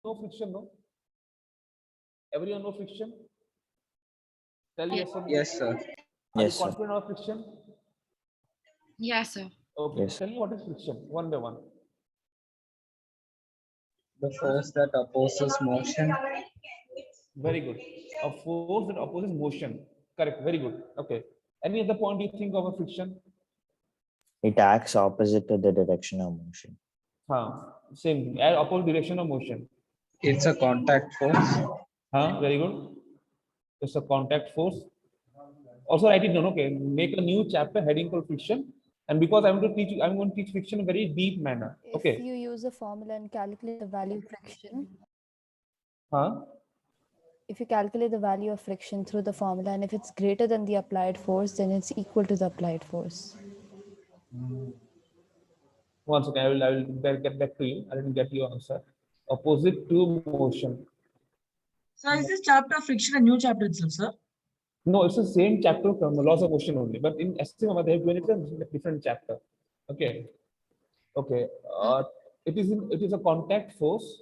know friction, no? Everyone know friction? Tell Yeah. yes or no. Yes, sir. Are you Yes, sir. confident of friction? Yeah, sir. Okay. Yes. Tell me what is friction, one by one. The force that opposes motion. Very good. A force that opposes motion. Correct. Very good. Okay. Any other point you think of a friction? It acts opposite to the direction of motion. Same. Opposite direction of motion. It's a contact force. Very good. It's a contact force. Also write it down. Okay. Make a new chapter heading called friction. And because I'm going to teach you, I'm going to teach friction in a very deep manner. If Okay. you use a formula and calculate the value of friction, if you calculate the value of friction through the formula, and if it's greater than the applied force, then it's equal to the applied force. Once again, I will get back to you. I didn't get your answer. Opposite to motion. So is this chapter of friction a new chapter itself, sir? No, it's the same chapter from the laws of motion only, but in SCMA they have given it a different chapter. Okay. Okay. It is a contact force.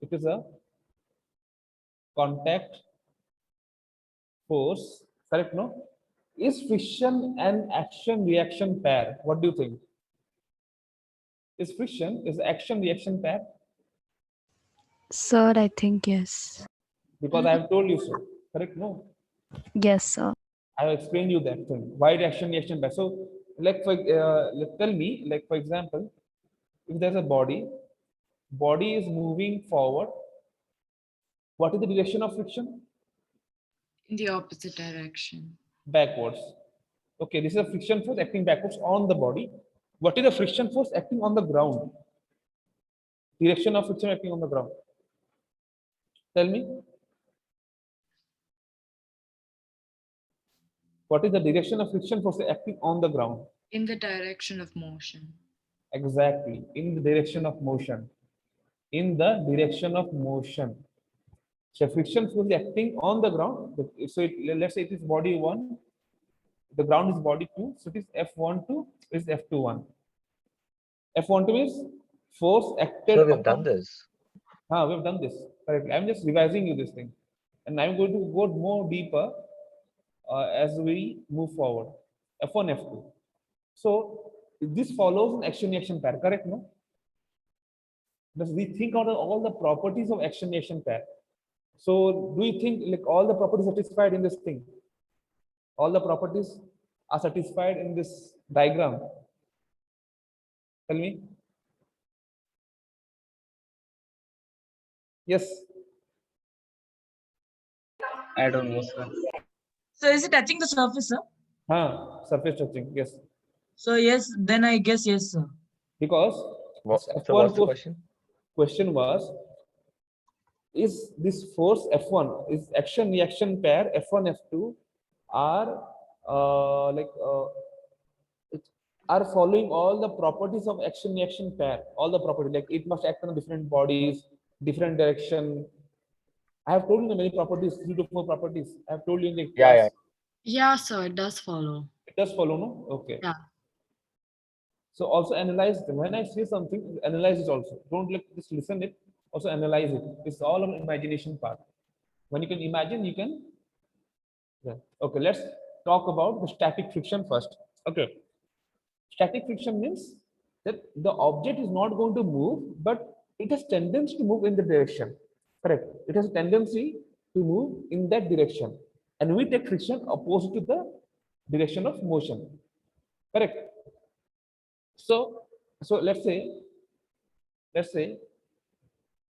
It is a contact force. Correct? No. Is friction an action reaction pair? What do you think? Is friction is action reaction pair? Sir, I think yes. Because I have told you so. Correct? No. Yes, sir. I have explained you that thing. Why reaction pair? So, like tell me, like for example, if there's a body is moving forward, what is the direction of friction? In the opposite direction. Backwards. Okay, this is a friction force acting backwards on the body. What is the friction force acting on the ground? Direction of friction acting on the ground. Tell me. What is the direction of friction force acting on the ground? In the direction of motion. Exactly. In the direction of motion. In the direction of motion. So friction force is acting on the ground. So let's say it is body 1, the ground is body 2, so it is F12 is F21. F12 is force acted. So we've done this. We've done this. Correctly. I'm just revising you this thing. And I'm going to go more deeper as we move forward. F1, F2. So this follows an action-reaction pair, correct? No? Because we think out of all the properties of action-reaction pair. So do you think like all the properties are satisfied in this thing? All the properties are satisfied in this diagram? Tell me. Yes. I don't know, sir. So is it touching the surface, sir? Surface touching, yes. So yes, then I guess yes, sir. Because So what's the question? question was, is this force F1 is action reaction pair F1 F2 are are following all the properties of action reaction pair, all the properties, like it must act on different bodies, different direction. I have told you many properties, 3 to 4 properties. I have told you in the class. Yeah. Yeah, sir, it does follow. It does follow, no? Okay. Yeah. So also analyze them. When I say something, analyze it also. Don't just listen it, also analyze it. It's all an imagination part. When you can imagine, you can. Yeah. Okay, let's talk about the static friction first. Okay. Static friction means that the object is not going to move, but it has tendency to move in the direction. Correct. It has a tendency to move in that direction. And we take friction opposite to the direction of motion. Correct. So let's say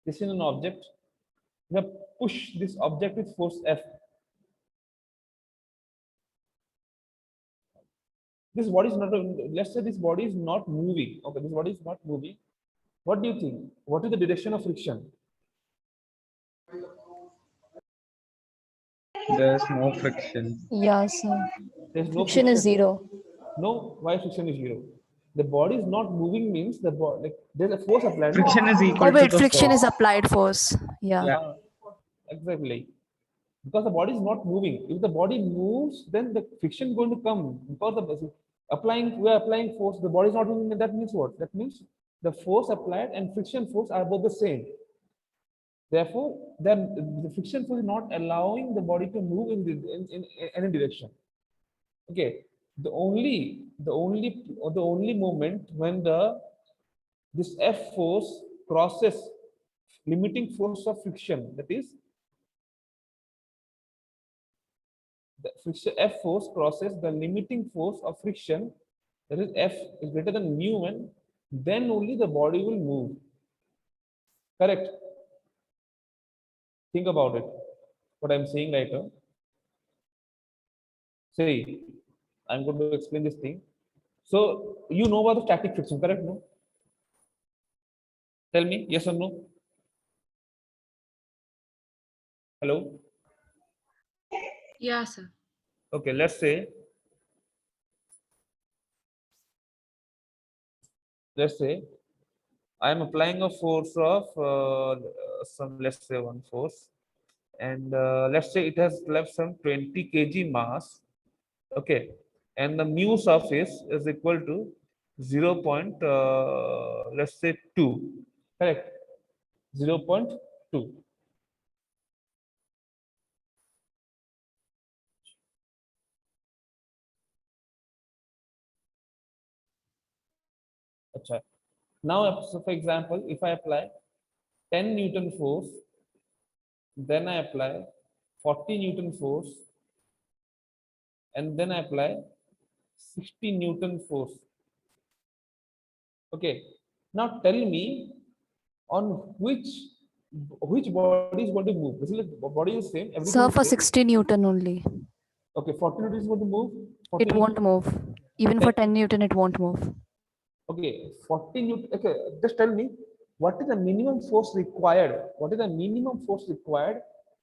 this is an object. We have pushed this object with force F. This body is not, let's say this body is not moving. Okay, this body is not moving. What do you think? What is the direction of friction? There's no friction. Yeah, sir. There's no Friction is zero. No, why friction is zero? The body is not moving means the body, like there's a force applied. Friction is equal Oh to wait, the friction force. is applied force. Yeah. Yeah. Exactly. Because the body is not moving. If the body moves, then the friction is going to come. Because we are applying force, the body is not moving, that means what? That means the force applied and friction force are both the same. Therefore, then the friction force is not allowing the body to move in any direction. Okay, the only moment when this F force crosses limiting force of friction, that is the friction F force crosses the limiting force of friction, that is F is greater than mu1, then only the body will move. Correct? Think about it. What I'm saying right now. See, I'm going to explain this thing. So you know about the static friction, correct? No? Tell me, yes or no? Hello? Yeah, sir. Okay, let's say I am applying a force of some, let's say one force, and let's say it has left some 20 kg mass. Okay, and the mu surface is equal to 0. Let's say 2. Correct? 0.2. Achha. Now, so for example, if I apply 10 Newton force, then I apply 40 Newton force, and then I apply 60 Newton force. Okay. Now tell me on which body is going to move. This is like body is same. Everything Sir, is for same. 60 Newton only. Okay, 40 Newton is going to move. 40 It won't move. Even for 10 Newton, it won't move. Okay, 40 Newton. Okay, just tell me what is the minimum force required? What is the minimum force required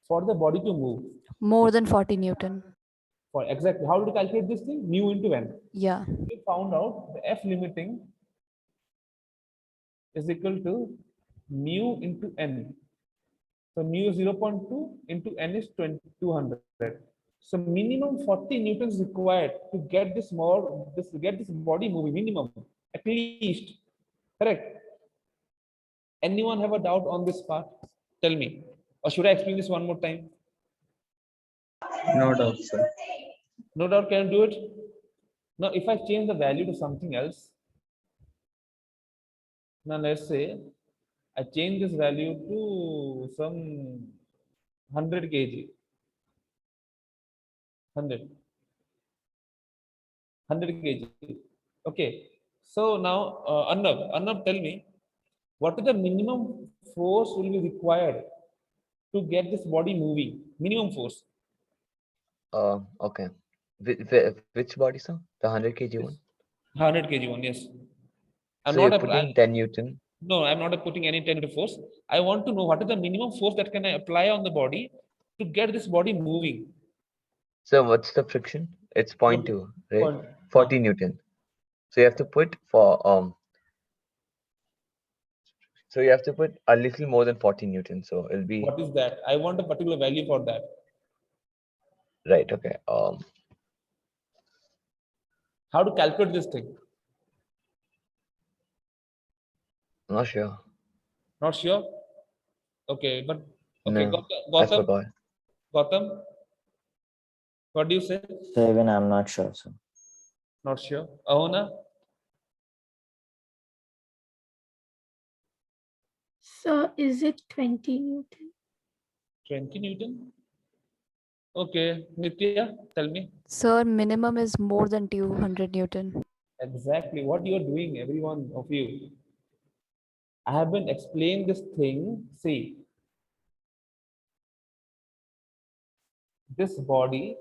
for the body to move? More than 40 Newton. For exactly, how do you calculate this thing? Mu into n. Yeah. We found out the F limiting is equal to mu into n. So mu is 0.2 into n is 200. So minimum 40 newtons required to get this body moving, minimum, at least. Correct? Anyone have a doubt on this part? Tell me. Or should I explain this one more time? No doubt, sir. No doubt, can do it. Now, if I change the value to something else, now let's say I change this value to some 100 kg. 100 kg. Okay. So now, Arnab, tell me, what is the minimum force will be required to get this body moving? Minimum force. Okay. Which body, sir? The 100 kg one? 100 kg one, yes. I'm So not you're putting 10 Newton. No, I'm not putting any 10 to force. I want to know what is the minimum force that can I apply on the body to get this body moving. So what's the friction? It's 0.2, right? Point. 40 Newton. So you have to put so you have to put a little more than 40 Newton. So it'll be What is that? I want a particular value for that. right. Okay. How to calculate this thing? I'm not sure. Not sure. Okay, but okay, No, I forgot. Gautam, what do you say? So even I'm not sure, sir. Not sure. Ahona, So is it 20 Newton? 20 Newton. Okay, Nitya, tell me Sir, minimum is more than 200 Newton. exactly what you are doing, every one of you. I have been explaining this thing. See, this body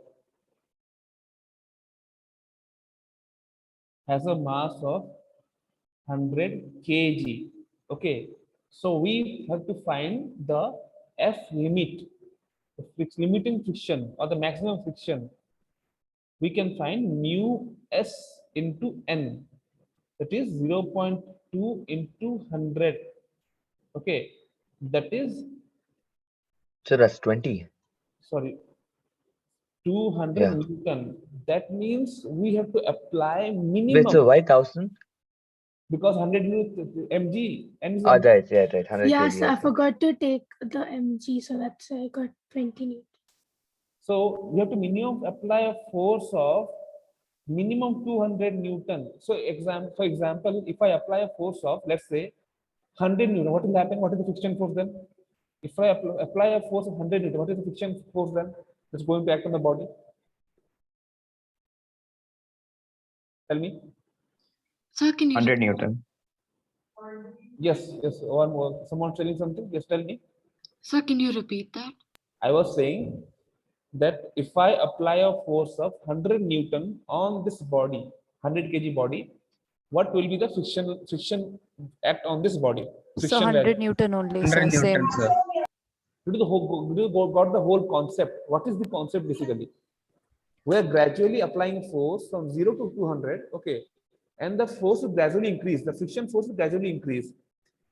has a mass of 100 kg. Okay, so we have to find the F limit, the limiting friction or the maximum friction. We can find mu s into n, that is 0.2 into 100. Okay, that is, So that's 20. sorry, 200 Yeah. Newton. That means we have to apply Wait, minimum. so why 1000? because 100 Newton mg and is Right, yeah, right. 100 Yeah, kg. sir, I okay. forgot to take the mg, so that's why I got 20 Newton. So you have to minimum apply a force of minimum 200 Newton. So for example, if I apply a force of, let's say, 100 Newton, what will happen? What is the friction force then? If I apply a force of 100 Newton, what is the friction force then? That's going to act on the body. Tell me. Sir, can you 100 repeat? Newton. Yes, yes. One more. Someone telling something? Yes, tell me. Sir, can you repeat that? I was saying that if I apply a force of 100 Newton on this body, 100 kg body, what will be the friction act on this body? So Friction 100 value. Newton only, 100 sir. Same. Newton, sir. Did you got the whole concept? What is the concept basically? We are gradually applying force from 0 to 200, okay, and the force will gradually increase. The friction force will gradually increase.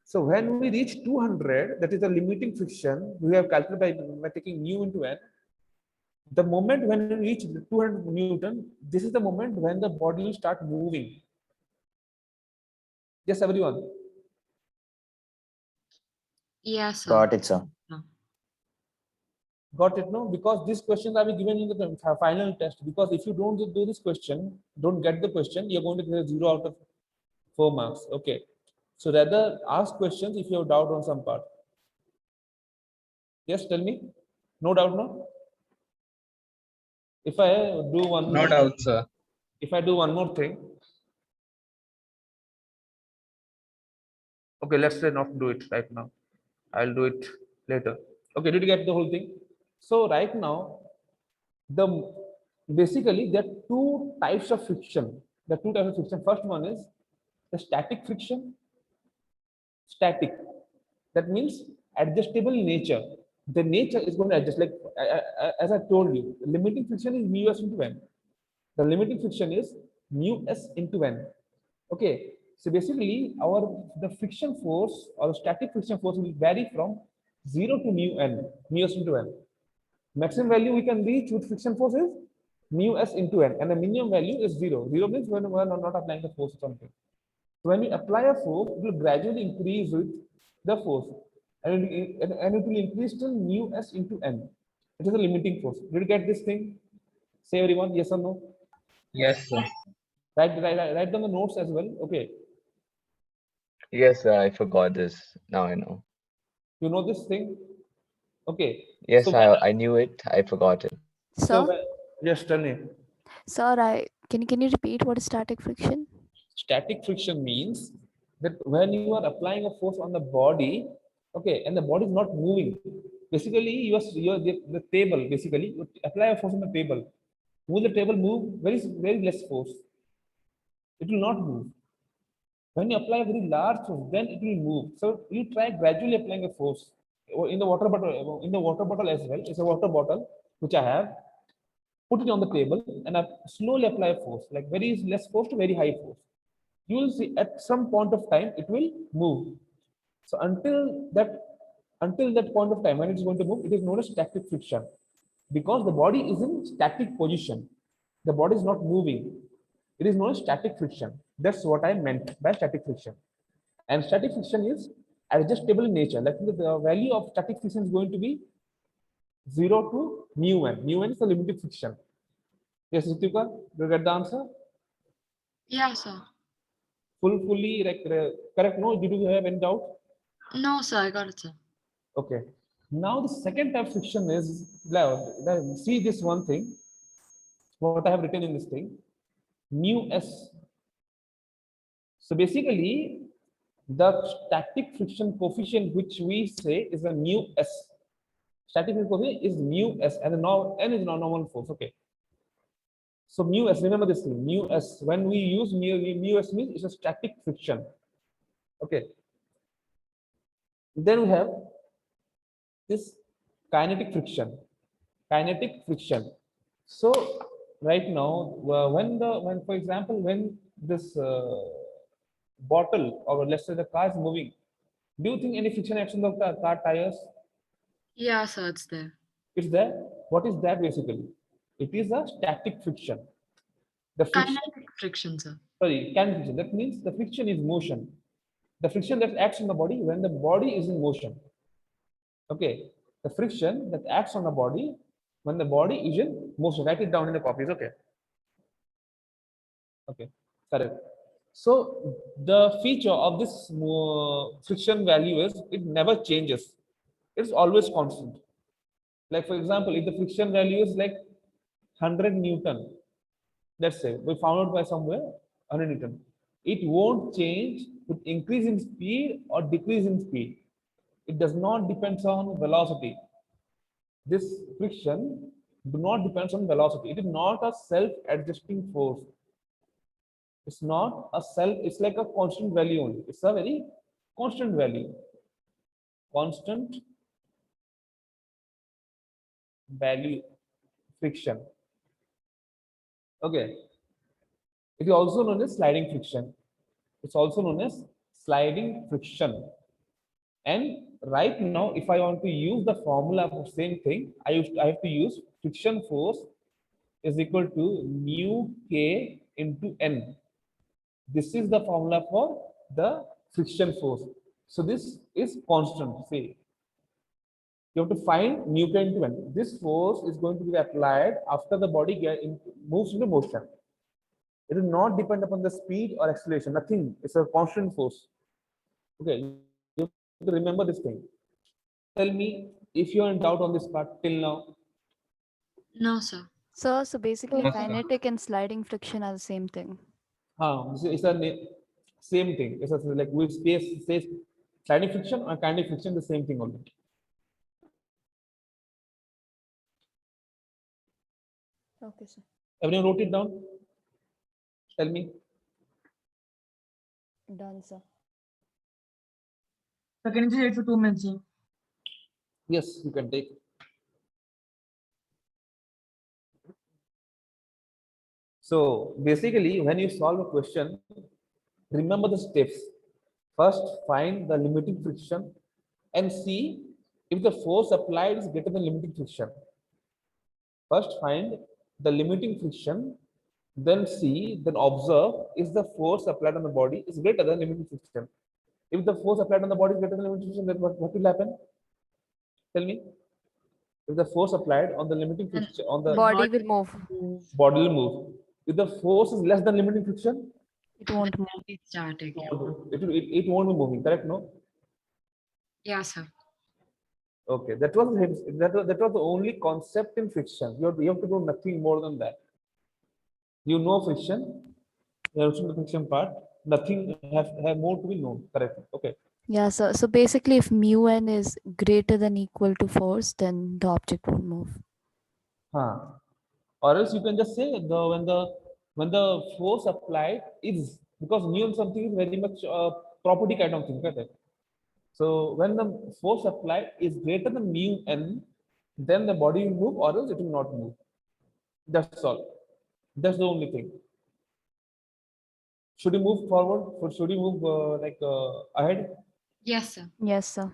So when we reach 200, that is the limiting friction, we have calculated by taking mu into n. The moment when we reach 200 Newton, this is the moment when the body will start moving. Yes, everyone. Yeah, sir. Got it, sir. Got it, no? Because these questions are given in the final test. Because if you don't do this question, don't get the question, you're going to get 0 out of 4 marks. Okay. So rather ask questions if you have doubt on some part. Yes, tell me. No doubt, no? If I do one No more, doubt, sir. if I do one more thing. Okay, let's say not do it right now. I'll do it later. Okay, did you get the whole thing? So right now, the basically there are two types of friction. The two types of friction. First one is the static friction. Static. That means adjustable nature. The nature is going to adjust. Like as I told you, the limiting friction is mu s into n. The limiting friction is mu s into n. Okay. So basically, the friction force or the static friction force will vary from 0 to mu n, mu s into n. Maximum value we can reach with friction force is mu s into n, and the minimum value is 0. 0 means when we are not applying the force or something. So when we apply a force, it will gradually increase with the force, and it will increase till mu s into n. It is a limiting force. Did you get this thing? Say everyone, yes or no? Yes, sir. Write down the notes as well. Okay. Yes, I forgot this. Now I know. You know this thing? Okay. Yes, So I knew it. I forgot it. so Sir, yes, tell me. sir, can you repeat what is static friction? Static friction means that when you are applying a force on the body, okay, and the body is not moving. Basically, you are the table. Basically, you apply a force on the table. Will the table move? Very less force. It will not move. When you apply a very large force, then it will move. So you try gradually applying a force. In the water bottle as well. It's a water bottle which I have. Put it on the table and I slowly apply a force, like very less force to very high force. You will see at some point of time it will move. So until that point of time when it is going to move, it is known as static friction, because the body is in static position. The body is not moving. It is known as static friction. That's what I meant by static friction. And static friction is adjustable in nature. Like the value of static friction is going to be 0 to mu n. Mu n is the limited friction. Yes, Ritika, do you get the answer? Yeah, sir. Fully correct? No, did you have any doubt? No, sir, I got it, sir. Okay. Now the second type of friction is, see this one thing, what I have written in this thing, mu s. So basically, the static friction coefficient which we say is a mu s. Static friction coefficient is mu s, and now n is normal force. Okay. So mu s, remember this thing, mu s. When we use mu s means it's a static friction. Okay. Then we have this kinetic friction. Kinetic friction. So right now, when for example, when this bottle, or let's say the car is moving, do you think any friction action of the car tires? Yeah, sir, it's there. It's there. What is that basically? It is a static friction. The friction, Kinetic friction, sir. Sorry, kinetic friction. That means the friction is motion. The friction that acts on the body when the body is in motion. Okay, the friction that acts on the body when the body is in motion. Write it down in the copies. Okay. Okay, correct. So the feature of this friction value is it never changes. It's always constant. Like for example, if the friction value is like 100 Newton, let's say we found out by somewhere 100 Newton, it won't change with increase in speed or decrease in speed. It does not depend on velocity. This friction do not depend on velocity. It is not a self-adjusting force. It's not a self, it's like a constant value only. It's a very constant value. Constant value friction. Okay. It is also known as sliding friction. It's also known as sliding friction. And right now, if I want to use the formula for same thing, I have to use friction force is equal to mu k into n. This is the formula for the friction force. So this is constant. See, you have to find mu k into n. This force is going to be applied after the body moves into motion. It will not depend upon the speed or acceleration. Nothing. It's a constant force. Okay, you have to remember this thing. Tell me if you are in doubt on this part till now. No, sir. So basically, Okay. kinetic and sliding friction are the same thing. It's a same thing. It's a, like we say sliding friction or kinetic friction, the same thing only. Okay, sir. Everyone wrote it down? Tell me. Done, sir. So can you just wait for 2 minutes, sir? Yes, you can take. So basically, when you solve a question, remember the steps. First, find the limiting friction and see if the force applied is greater than limiting friction. First, find the limiting friction, then see, then observe if the force applied on the body is greater than limiting friction. If the force applied on the body is greater than limiting friction, then what will happen? Tell me. If the force applied on the limiting Then friction on the Body will move. body will move. If the force is less than limiting friction, It won't Then move. it'll be static. it won't be moving. Correct? No. Yeah, sir. Okay, that was the only concept in friction. You have to do nothing more than that. You know friction. You have seen the friction part. Nothing have more to be known. Correct? Okay. Yeah, so basically, if mu n is greater than equal to force, then the object won't move. Huh. Or else you can just say when the force applied is because mu and something is very much property kind of thing. Correct? So when the force applied is greater than mu n, then the body will move, or else it will not move. That's all. That's the only thing. Should we move forward? Or should we move ahead? Yes, sir. Yes, sir.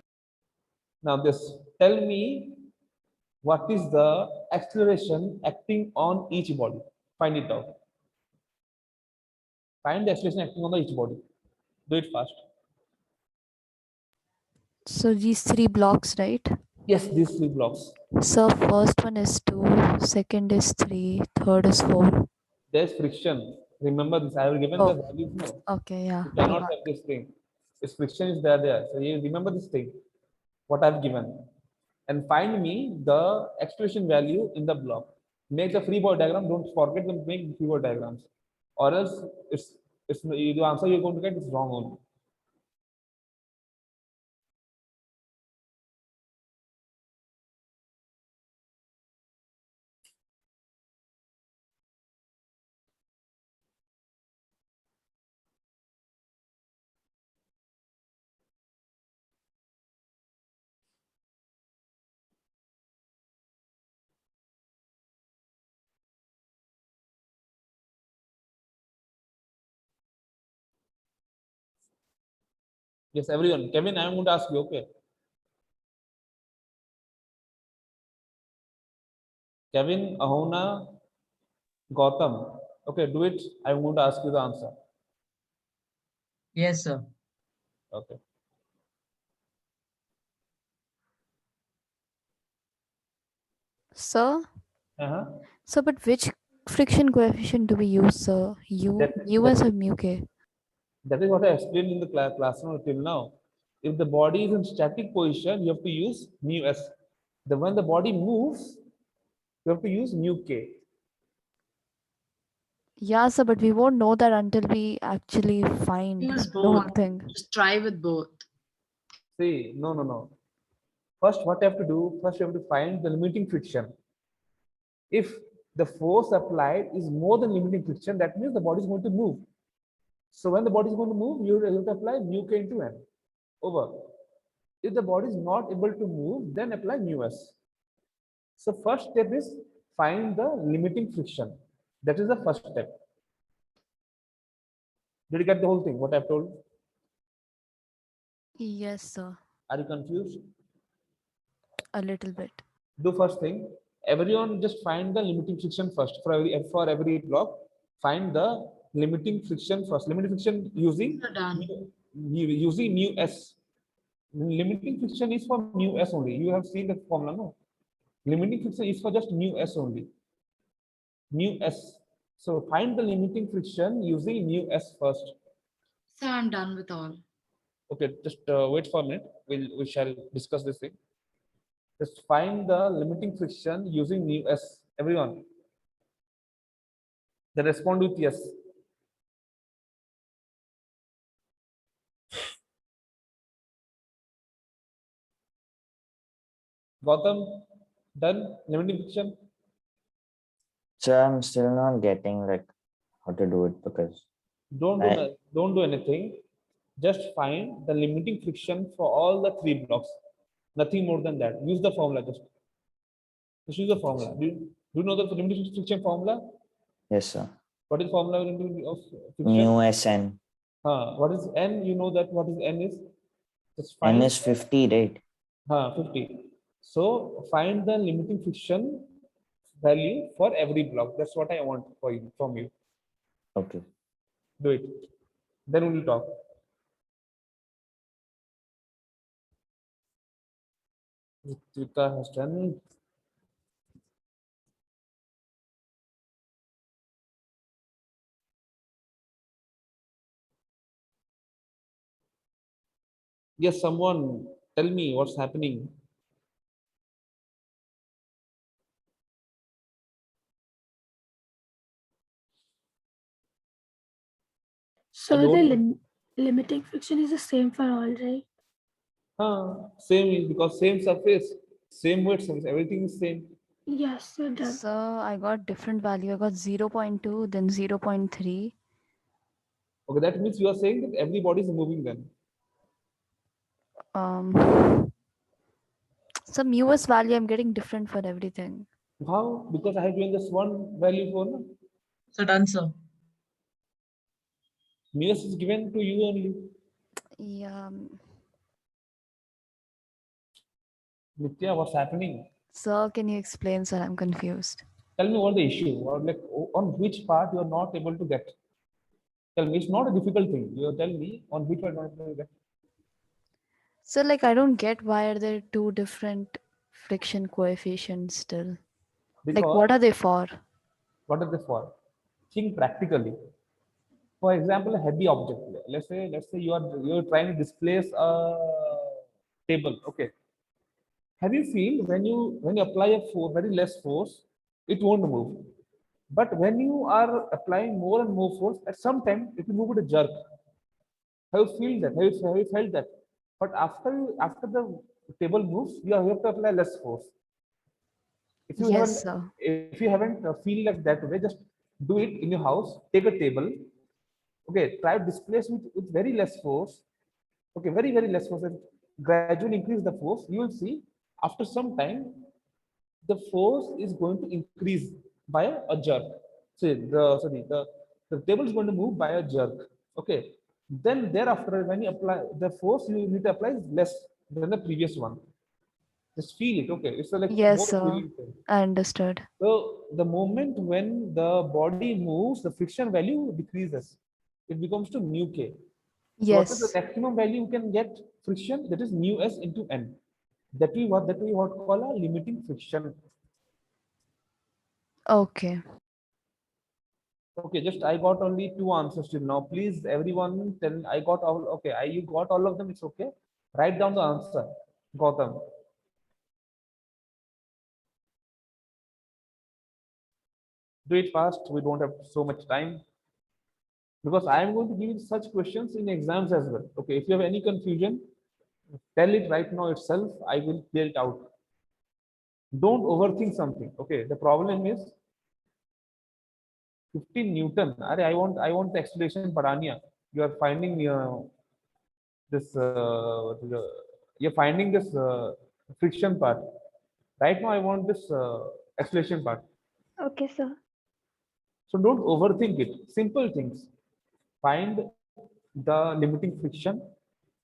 Now, this tell me what is the acceleration acting on each body? Find it out. Find the acceleration acting on each body. Do it fast. So these three blocks, right? Yes, these three blocks. So first one is 2, second is 3, third is 4. There's friction. Remember this. I have given the values. No, Okay, yeah. you cannot forgot. have this thing. This friction is there. So you remember this thing. What I've given, and find me the acceleration value in the block. Make the free body diagram. Don't forget to make free body diagrams, or else it's the answer you're going to get is wrong only. Yes, everyone. Kevin, I'm going to ask you. Okay. Kevin, Ahona, Gautam. Okay, do it. I'm going to ask you the answer. Yes, sir. Okay. Sir, Uh-huh. so but which friction coefficient do we use, sir? US or mu k? That is what I explained in the classroom till now. If the body is in static position, you have to use mu s. When the body moves, you have to use mu k. Yeah, sir, but we won't know that until we actually find Use the whole both. thing. Just try with both. See, no. First, what you have to do? First, you have to find the limiting friction. If the force applied is more than limiting friction, that means the body is going to move. So when the body is going to move, you have to apply mu k into n over. If the body is not able to move, then apply mu s. So first step is find the limiting friction. That is the first step. Did you get the whole thing? What I've told? Yes, sir, Are you confused? a little bit. Do first thing. Everyone just find the limiting friction first for every block. Find the limiting friction first. Limiting friction using So done. using mu s. Limiting friction is for mu s only. You have seen the formula, no? Limiting friction is for just mu s only. Mu s. So find the limiting friction using mu s first. So I'm done with all. Okay, just wait for a minute. We shall discuss this thing. Just find the limiting friction using mu s. Everyone. Then respond with yes. Gautam, done limiting friction. So I'm still not getting like how to do it because Don't do anything. Just find the limiting friction for all the three blocks. Nothing more than that. Use the formula just use the formula. Do you know the limiting friction formula? yes, sir. What is formula of friction? Mu SN. What is n? You know that what is n is? Just N find is 50, right? 50. So find the limiting friction value for every block. That's what I want for you from you. Okay. Do it. Then we will talk. Ritika has done. Yes, someone tell me what's happening. So the don't- limiting friction is the same for all, right? Same is because same surface, same weight surface, everything is same. Yes, so done. So I got different value. I got 0.2, then 0.3. Okay, that means you are saying that every body is moving then. Some US value I'm getting different for everything. How? Because I have given this one value for no? So done, sir. mu s is given to you only. Yeah. Nitya, what's happening? Sir, can you explain, sir? I'm confused. Tell me what the issue, or like on which part you are not able to get. Tell me, it's not a difficult thing. You tell me on which part you are not able to get. So like I don't get why are there two different friction coefficients still? Like Because what are they for? what are they for? Think practically. For example, a heavy object. Let's say you're trying to displace a table. Okay. Have you feel when you apply a very less force, it won't move. But when you are applying more and more force, at some time it will move with a jerk. Have you feel that? Have you felt that? But after the table moves, you have to apply less force. If you Yes, sir. haven't feel like that way, just do it in your house. Take a table. Okay, try to displace with very less force. Okay, very less force, and gradually increase the force. You will see after some time the force is going to increase by a jerk. So the table is going to move by a jerk. Okay, then thereafter when you apply the force, you need to apply less than the previous one. Just feel it. Okay, it's like Yes, more sir. feeling thing. I understood. So the moment when the body moves, the friction value decreases. It becomes to mu k. So what is the Yes. maximum value you can get friction? That is mu s into n. That we what call a limiting friction. Okay. Okay, just I got only two answers till now. Please, everyone, tell I got all. Okay, you got all of them. It's okay. Write down the answer, Gautam. Do it fast. We don't have so much time because I am going to give you such questions in exams as well. Okay, if you have any confusion, tell it right now itself. I will clear it out. Don't overthink something. Okay, the problem is 15 Newton. I want the explanation, Padania. You are finding this you're finding this friction part. Right now, I want this acceleration part. Okay, sir. So don't overthink it. Simple things. Find the limiting friction.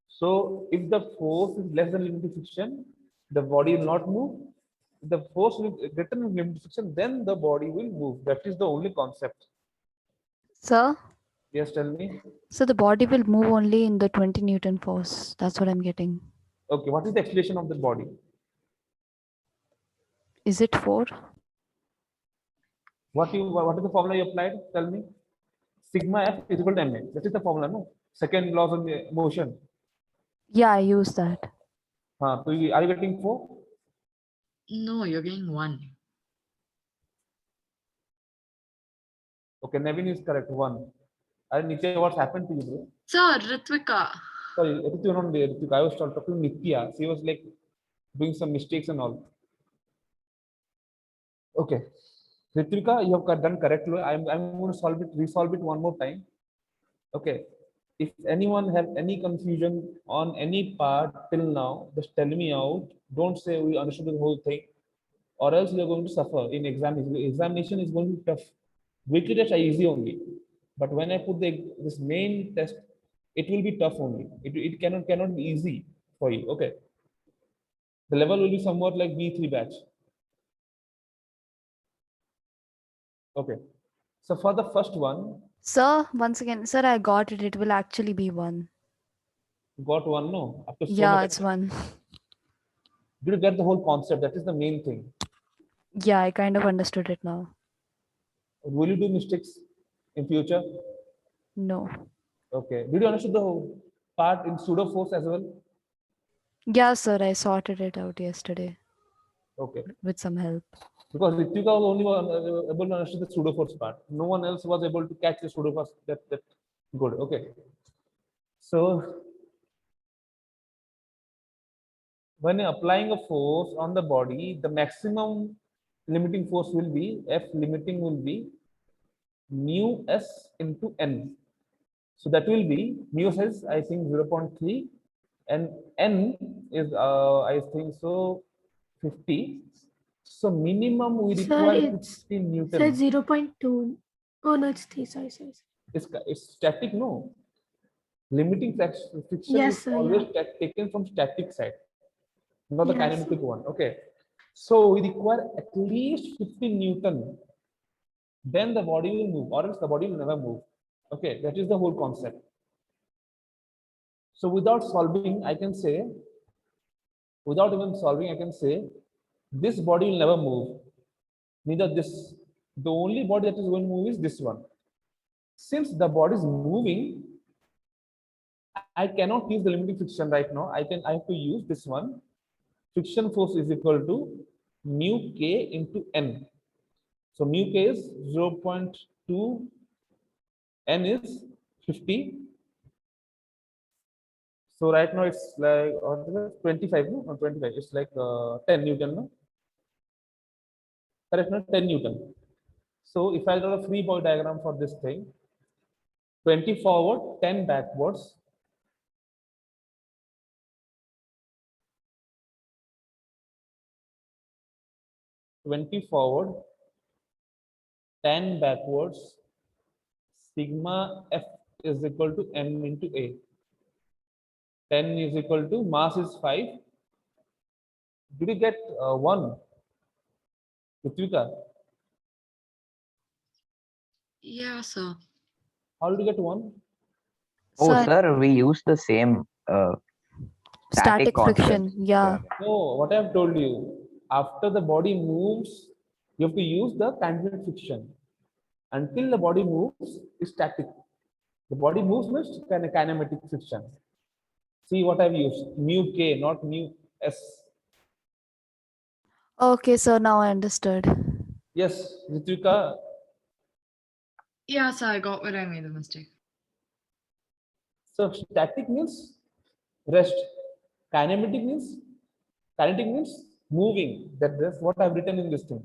So if the force is less than limiting friction, the body will not move. If the force will greater than limiting friction, then the body will move. That is the only concept. Sir, Yes, tell me. so the body will move only in the 20 Newton force. That's what I'm getting. Okay, what is the acceleration of the body? Is it 4? What is the formula you applied? Tell me. Sigma F is equal to ma. That is the formula, no? Second laws of motion. Yeah, I use that. So are you getting 4? No, you're getting 1. Okay, Nevin is correct. 1. Nitya, what's happened to you, bro? Sir, Ritvika. Sorry, Ritu, not Ritu. I was talking to Nitya. She was like doing some mistakes and all. Okay. Ritvika, you have done correctly. I'm going to resolve it one more time. Okay. If anyone have any confusion on any part till now, just tell me out. Don't say we understood the whole thing, or else you are going to suffer in exam. Examination is going to be tough. Weekly tests are easy only, but when I put this main test, it will be tough only. It cannot be easy for you. Okay. The level will be somewhat like B3 batch. Okay. So for the first one, Sir, once again, sir, I got it. It will actually be 1. got one, no? After so Yeah, much, it's 1. did you get the whole concept? That is the main thing. Yeah, I kind of understood it now. Will you do mistakes in future? No. Okay. Did you understand the whole part in pseudo force as well? Yeah, sir, I sorted it out yesterday Okay. with some help. Because Ritika was only one, able to understand the pseudo force part. No one else was able to catch the pseudo force. That good. Okay. So when applying a force on the body, the maximum limiting force will be F limiting will be mu s into n. So that will be mu s is I think 0.3 and n is I think so 50. So minimum we Sir, require it's 50 said Newton. 0.2. Oh, no, it's 3. Sorry, sorry. It's static, no. Limiting friction Yes, is sir, always yeah. taken from static side, not the Yes, kinetic one. Okay. So we require at least 50 Newton. Then the body will move, or else the body will never move. Okay, that is the whole concept. So without solving, I can say, without even solving, I can say, this body will never move. Neither this. The only body that is going to move is this one. Since the body is moving, I cannot use the limiting friction right now. I have to use this one. Friction force is equal to mu k into n. So mu k is 0.2, n is 50. So right now it's like 25, no? Not 25. It's like 10 Newton, no? Correct, no? 10 Newton. So if I draw a free body diagram for this thing, 20 forward, 10 backwards. Forward, 10 backwards. Sigma F is equal to m into a. 10 is equal to mass is 5. Did you get 1? Ritvika, Yeah, sir. how did you get 1? So I- sir, we use the same static concept. friction. Yeah. No, what I've told you, after the body moves, you have to use the kinetic friction. Until the body moves, it's static. The body moves means kinematic friction. See what I've used, mu k, not mu s. Okay, so now I understood. Yes, Ritvika, Yeah, sir, I got where I made the mistake. so static means rest. Kinetic means moving. That's what I've written in this thing.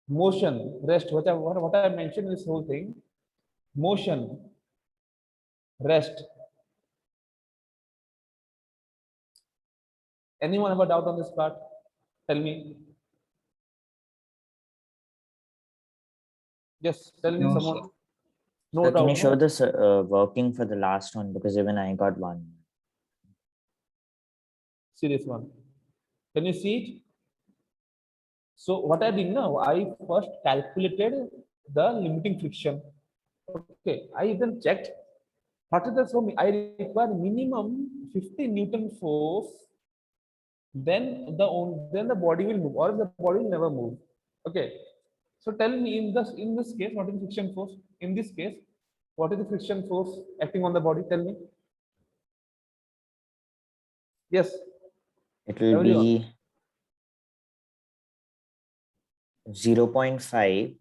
Motion, rest. What I mentioned in this whole thing. Motion, rest. Anyone have a doubt on this part? Tell me. Yes, tell me No, someone. sir. No So can you doubt. show No? this working for the last one? Because even I got one. See this one. Can you see it? So what I did now, I first calculated the limiting friction. Okay, I then checked what is the so I require minimum 50 Newton force. Then the body will move, or the body will never move. Okay. So tell me in this case, what is the friction force? In this case, what is the friction force acting on the body? Tell me. Yes, It will everyone. be 0.5.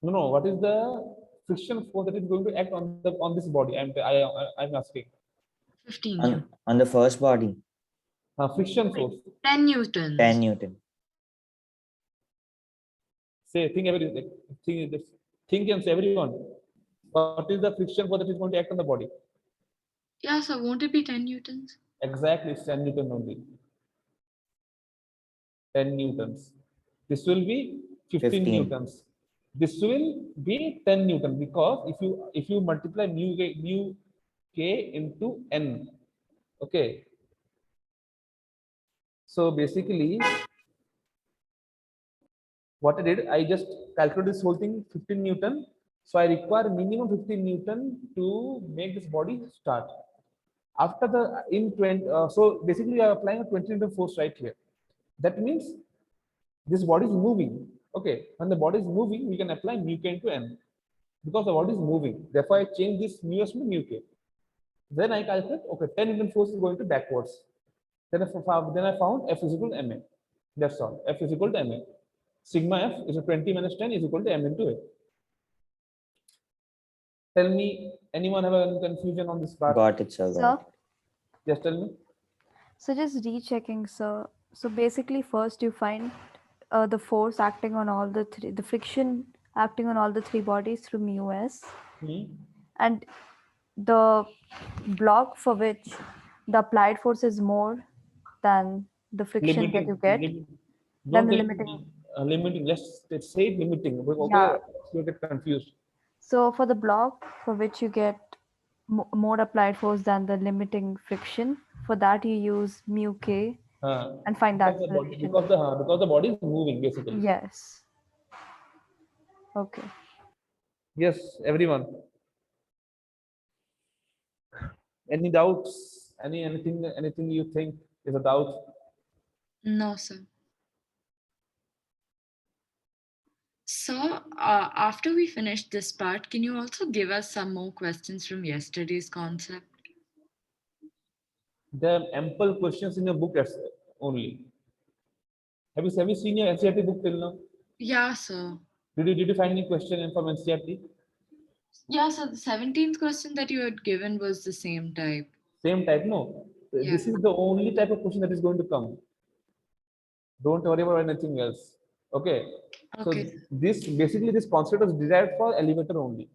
No. What is the friction force that is going to act on this body? I'm asking. 15. On the first body, Friction force. 10 newtons. 10 Newton. Say think everything. Think and say everyone. What is the friction force that is going to act on the body? Yeah, sir, won't it be 10 newtons? Exactly, it's 10 Newton only. 10 newtons. This will be 15 15. newtons. This will be 10 Newton because if you multiply mu k into n, okay. So basically, what I did, I just calculated this whole thing 15 Newton. So I require minimum 15 Newton to make this body start. After the in 20, so basically you are applying a 20 Newton force right here. That means this body is moving. Okay, when the body is moving, we can apply mu k into n because the body is moving. Therefore, I change this mu s to mu k. Then I calculate, okay, 10 Newton force is going to backwards. Then I found F is equal to ma. That's all. F is equal to ma. Sigma F is a 20 minus 10 is equal to m into a. Tell me, anyone have any confusion on this part? Got it, sir. Sir, Got it. Just tell me. so just rechecking, sir. So basically, first you find the force acting on all the three, the friction acting on all the three bodies through mu s, Hmm? and the block for which the applied force is more than the friction that you get, then Don't the take limiting. limiting. Let's say it limiting. Okay, Yeah. you get confused. So for the block for which you get more applied force than the limiting friction, for that you use mu k and find that relation. Because the body is moving basically. Yes. Okay. Yes, everyone. Any doubts? Anything you think is a doubt? No, sir. So, after we finish this part, can you also give us some more questions from yesterday's concept? There are ample questions in your book only. Have you seen your NCERT book till now? Yeah, sir. Did you find any question from NCERT? Yeah, so the 17th question that you had given was the same type. Same type, no. Yeah. This is the only type of question that is going to come. Don't worry about anything else. Okay. So Okay. this concept was derived for elevator only.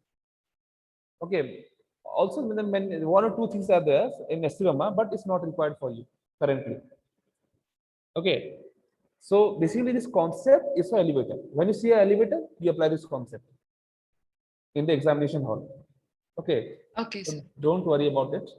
Okay. Also, when one or two things are there in SCMA, but it's not required for you currently. Okay. So basically, this concept is for elevator. When you see an elevator, you apply this concept in the examination hall. Okay. Okay, So sir. don't worry about it.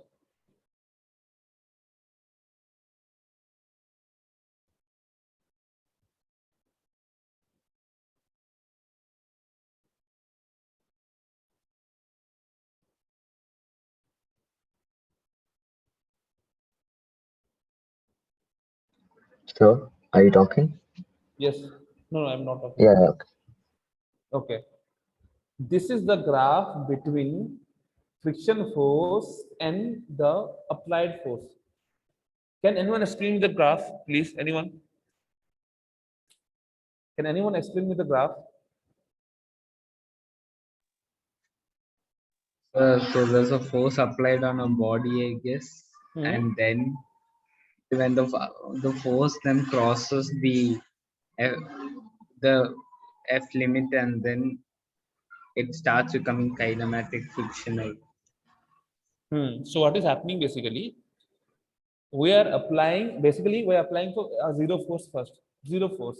So, are you talking? Yes. No, I'm not talking. Yeah, okay. Okay. This is the graph between friction force and the applied force. Can anyone explain the graph, please? Anyone? Can anyone explain me the graph? So there's a force applied on a body, I guess, Hmm. and then when the force then crosses F, the F limit, and then it starts becoming kinematic frictional. So what is happening basically? We are applying for a zero force first. Zero force.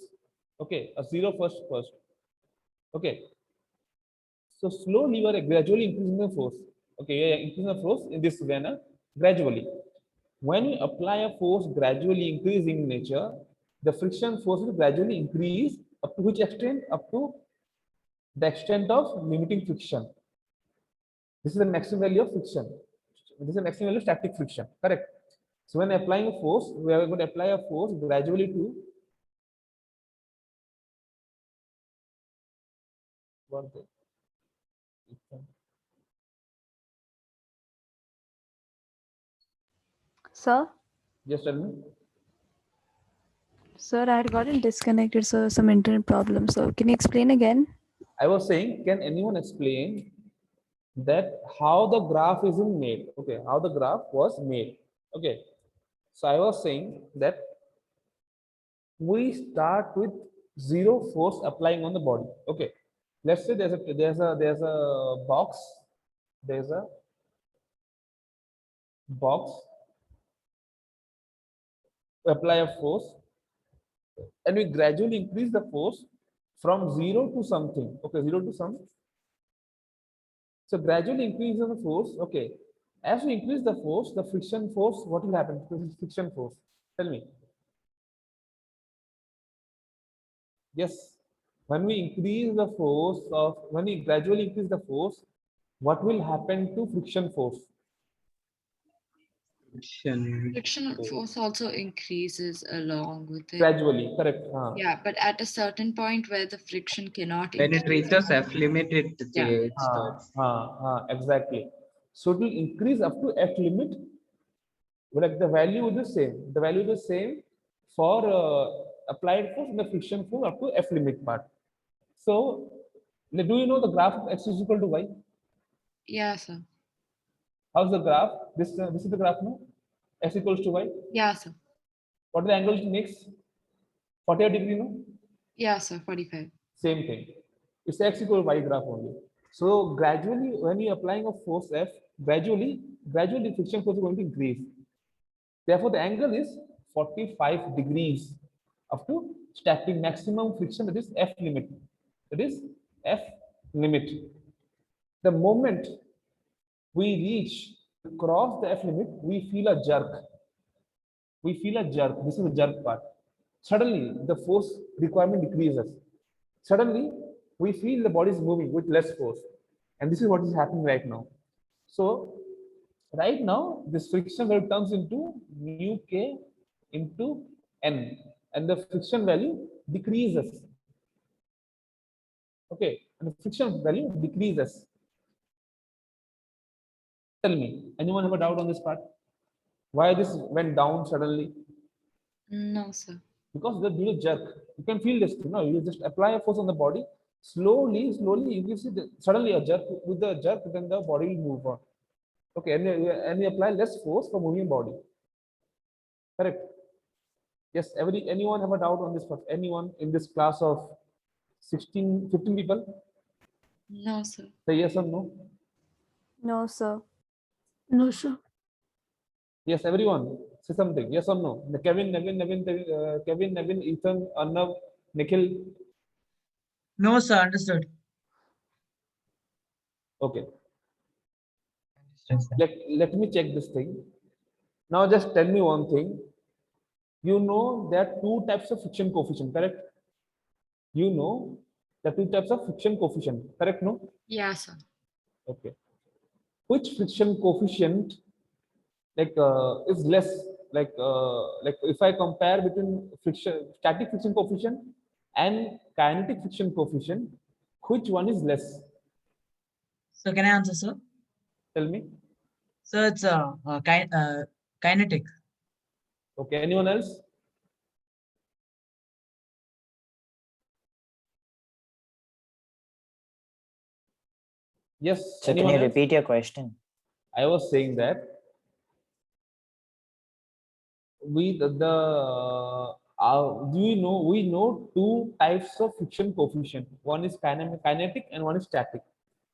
Okay, a zero first. Okay. So slowly you are gradually increasing the force. Okay, you are increasing the force in this manner gradually. When you apply a force gradually increasing in nature, the friction force will gradually increase up to which extent? Up to the extent of limiting friction. This is the maximum value of friction. This is the maximum value of static friction. Correct. So when applying a force, we are going to apply a force gradually to what? Sir? Just tell me. Sir, I had gotten disconnected, so some internet problem. So can you explain again? I was saying, can anyone explain that how the graph is made? Okay, how the graph was made. Okay, so I was saying that we start with zero force applying on the body. Okay, let's say there's a box, there's a box. We apply a force, and we gradually increase the force from zero to something. Okay, zero to some. So gradually increase the force. Okay, as we increase the force, the friction force, what will happen? This is friction force. Tell me. Yes, when we increase the force of, when we gradually increase the force, what will happen to friction force? Friction force also increases along with it. Gradually, correct. Yeah, but at a certain point where the friction cannot When it increase. reaches F limit, Yeah. it stops. Exactly. So it will increase up to F limit, but like the value is the same. The value is the same for applied force and the friction force up to F limit part. So, do you know the graph of x is equal to y? Yeah, sir. How's the graph? This is the graph, no? X equals to y. Yeah, sir. What is the angle it makes? 48 degree, no? Yeah, sir. 45. Same thing. It's x equal to y graph only. So gradually, when you're applying a force F, gradually friction force is going to increase. Therefore, the angle is 45 degrees up to static maximum friction, that is F limit. That is F limit. The moment we cross the F limit, we feel a jerk. We feel a jerk. This is the jerk part. Suddenly, the force requirement decreases. Suddenly, we feel the body is moving with less force. And this is what is happening right now. So, right now, this friction value turns into mu k into n. And the friction value decreases. Okay, and the friction value decreases. Tell me, anyone have a doubt on this part? Why this went down suddenly? No, sir. Because the do a jerk. You can feel this. You just apply a force on the body. Slowly, you see suddenly a jerk. With the jerk, then the body will move on. Okay, and you apply less force for moving body. Correct. Yes. Anyone have a doubt on this part? Anyone in this class of 16, 15 people? No, sir. Say yes or no. No, sir. No, sir. Yes, everyone. Say something. Yes or no. Kevin, Nevin, Ethan, Arnav, Nikhil. No, sir. Understood. Okay. Let me check this thing. Now just tell me one thing. You know there are two types of friction coefficient, correct? You know there are two types of friction coefficient, correct? No? Yeah, sir. Okay. Which friction coefficient is less like if I compare between static friction coefficient and kinetic friction coefficient, which one is less? So can I answer, sir? Tell me. So it's kinetic. Okay, anyone else? Yes, So can anyone you else? repeat your question? I was saying that we we know two types of friction coefficient. One is kinetic and one is static.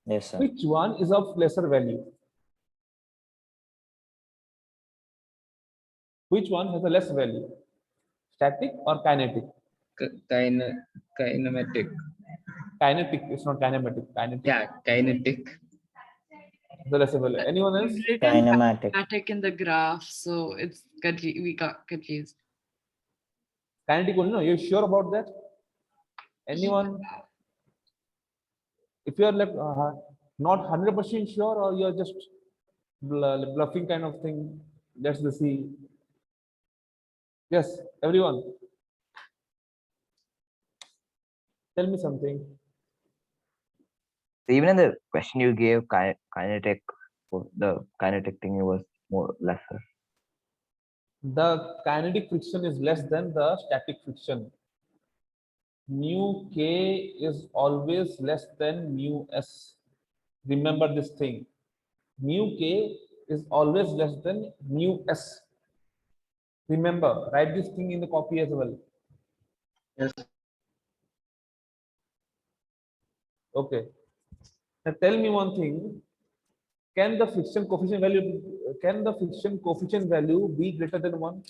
Yes, sir. Which one is of lesser value? Which one has a less value? Static or kinetic? Kinematic. Kinetic, it's not kinematic. Kinetic. Yeah, kinetic. The lesser value. Anyone else? We've written Kinematic. kinetic in the graph, so we got confused. Kinetic only, no? You're sure about that? Anyone? If you're like not 100% sure, or you're just bluffing kind of thing, let's see. Yes, everyone. Tell me something. Even in the question you gave, kinetic, the kinetic thing was more lesser. The kinetic friction is less than the static friction. Mu k is always less than mu s. Remember this thing. Mu k is always less than mu s. Remember, write this thing in the copy as well. Yes. Okay. Now tell me one thing. Can the friction coefficient value be greater than 1?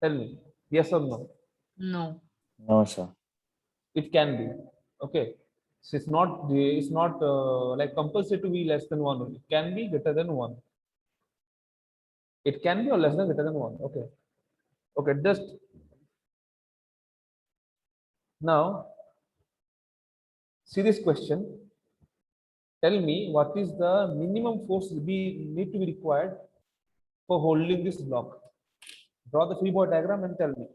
Tell me. Yes or no? No. No, sir. It can be. Okay. So it's not like compulsory to be less than 1. It can be greater than 1. It can be or less than greater than 1. Okay. Okay, just now see this question. Tell me what is the minimum force need to be required for holding this block. Draw the free body diagram and tell me.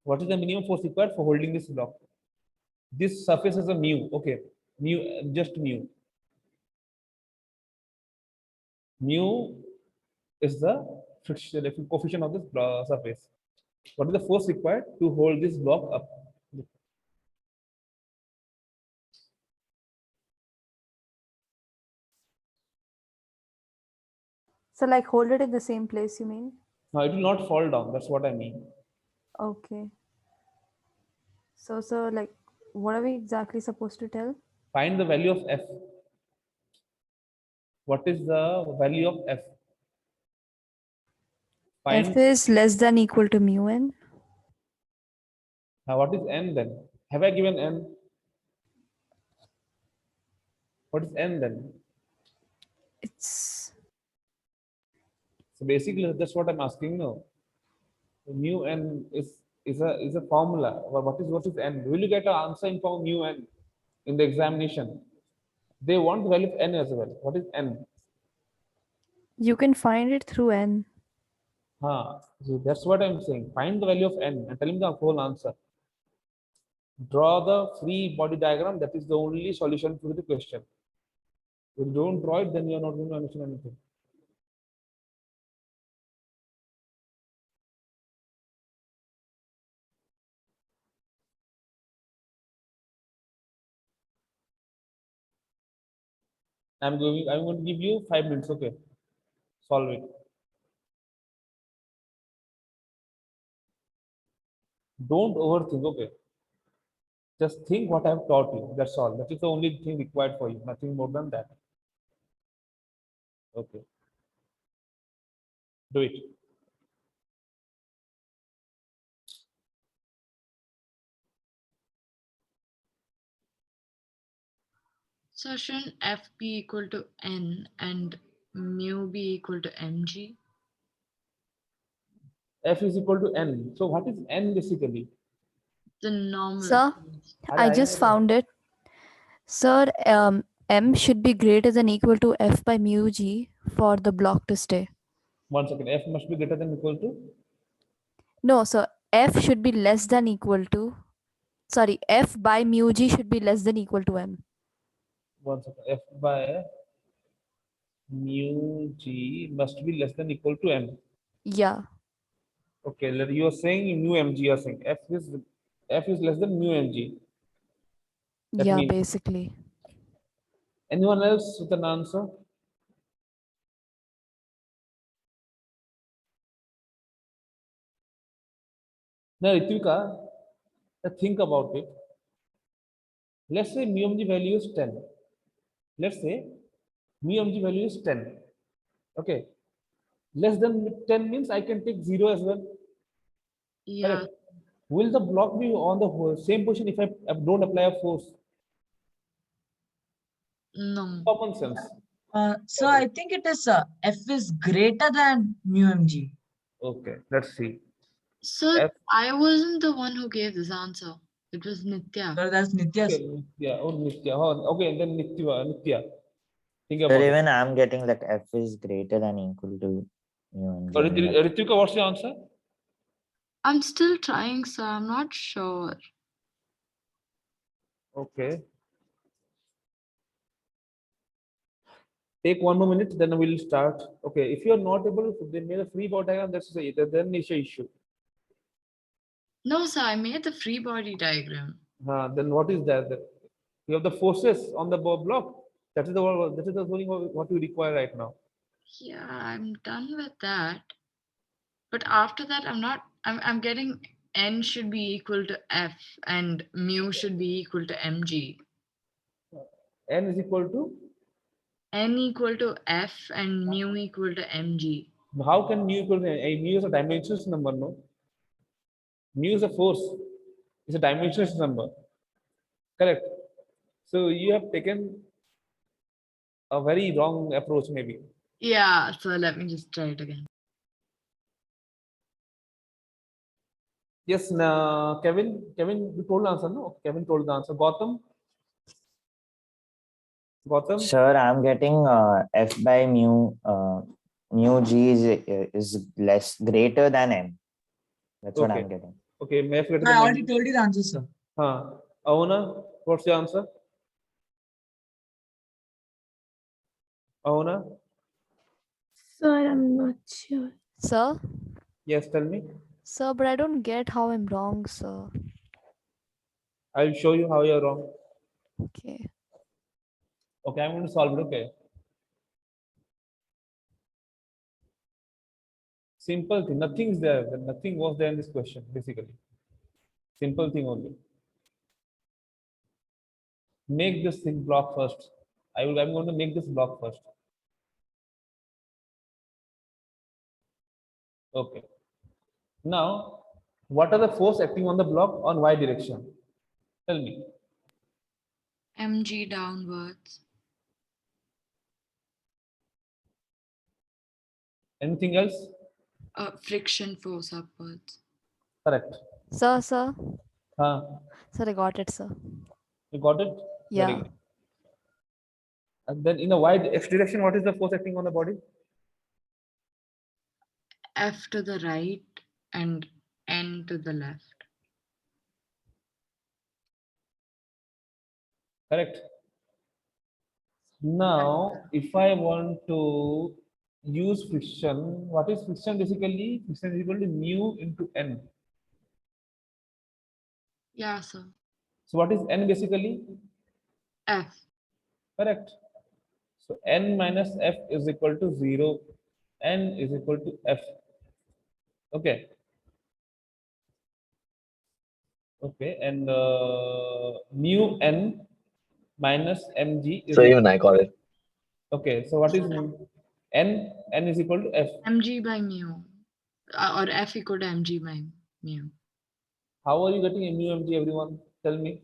What is the minimum force required for holding this block? This surface is a mu. Okay. Mu, just mu. Mu is the friction coefficient of this surface. What is the force required to hold this block up? So like hold it in the same place, you mean? No, it will not fall down. That's what I mean. Okay. So like, what are we exactly supposed to tell? Find the value of F. What is the value of F? Find F is less than equal to mu n. what is N then? Have I given N? What is N then? It's So basically, that's what I'm asking now. Mu N is a formula. What is N? Will you get an answer in form mu N in the examination? They want the value of N as well. What is N? you can find it through n. So that's what I'm saying. Find the value of N and tell me the whole answer. Draw the free body diagram. That is the only solution to the question. If you don't draw it, then you're not going to understand anything. I'm going to give you 5 minutes. Okay. Solve it. Don't overthink. Okay. Just think what I've taught you. That's all. That is the only thing required for you. Nothing more than that. Okay. Do it. So shouldn't F be equal to N and mu be equal to mg? F is equal to N. So what is N basically? The normal. Sir, I just found it. Sir, M should be greater than equal to F by mu G for the block to stay. 1 second. F must be greater than equal to. No, so F should be less than equal to, sorry, F by mu G should be less than equal to M. 1 second. F by mu G must be less than equal to M. Yeah. Okay, you are saying mu mg. You are saying F is less than mu mg. That Yeah, means basically. anyone else with an answer? Now, Ritvika, think about it. Let's say mu mg value is 10. Let's say mu mg value is 10. Okay. Less than 10 means I can take 0 as well. Yeah. Correct. Will the block be on the same position if I don't apply a force? No. Common sense. So I think it is F is greater than mu mg. Okay, let's see. So F- I wasn't the one who gave this answer. It was Nitya. So that's Nitya's. Okay, Nitya. Oh, Nitya. Oh, okay, then Nitya. Think Sir, about it. even I'm getting like F is greater than equal to mu and So, G. Like, Ritvika, what's your answer? I'm still trying, sir. I'm not sure. Okay. Take 1 more minute, then we'll start. Okay, if you're not able to make a free body diagram, that's it. Then it's an issue. No, sir. I made the free body diagram. Then what is that? You have the forces on the block. That is the only what we require right now. Yeah, I'm done with that. But after that, I'm getting N should be equal to F and mu should be equal to mg. N is equal to. N equal to F and mu equal to mg. How can mu equal to mu is a dimensionless number, no? Mu is a force. It's a dimensionless number. Correct. So you have taken a very wrong approach, maybe. Yeah, so let me just try it again. Yes, Kevin, you told the answer, no? Kevin told the answer. Gautam? sir, I'm getting F by mu G is less greater than M. That's what I'm getting. Okay, I already told you the answer, sir. Avana, what's your answer? Avana? Sir, I'm not sure. Sir? Yes, tell me. Sir, but I don't get how I'm wrong, sir. I'll show you how you're wrong. Okay. Okay, I'm going to solve it. Okay. Simple thing. Nothing is there. Nothing was there in this question, basically. Simple thing only. Make this thing block first. I'm going to make this block first. Okay. Now, what are the force acting on the block on y direction? Tell me. mg downwards. Anything else? Friction force upwards. Correct. Sir. Sir, Sir, I got it, sir. you got it? Yeah. Very good. And then in the y x direction, what is the force acting on the body? F to the right and N to the left. Correct. Now, if I want to use friction, what is friction basically? Friction is equal to mu into N. Yeah, sir. So what is N basically? F. Correct. So N minus F is equal to 0. N is equal to F. Okay. Okay. And mu N minus mg is. So even I got it. Okay. So what is N? N is equal to F. mg by mu. Or F equal to mg by mu. How are you getting a mu mg, everyone? Tell me.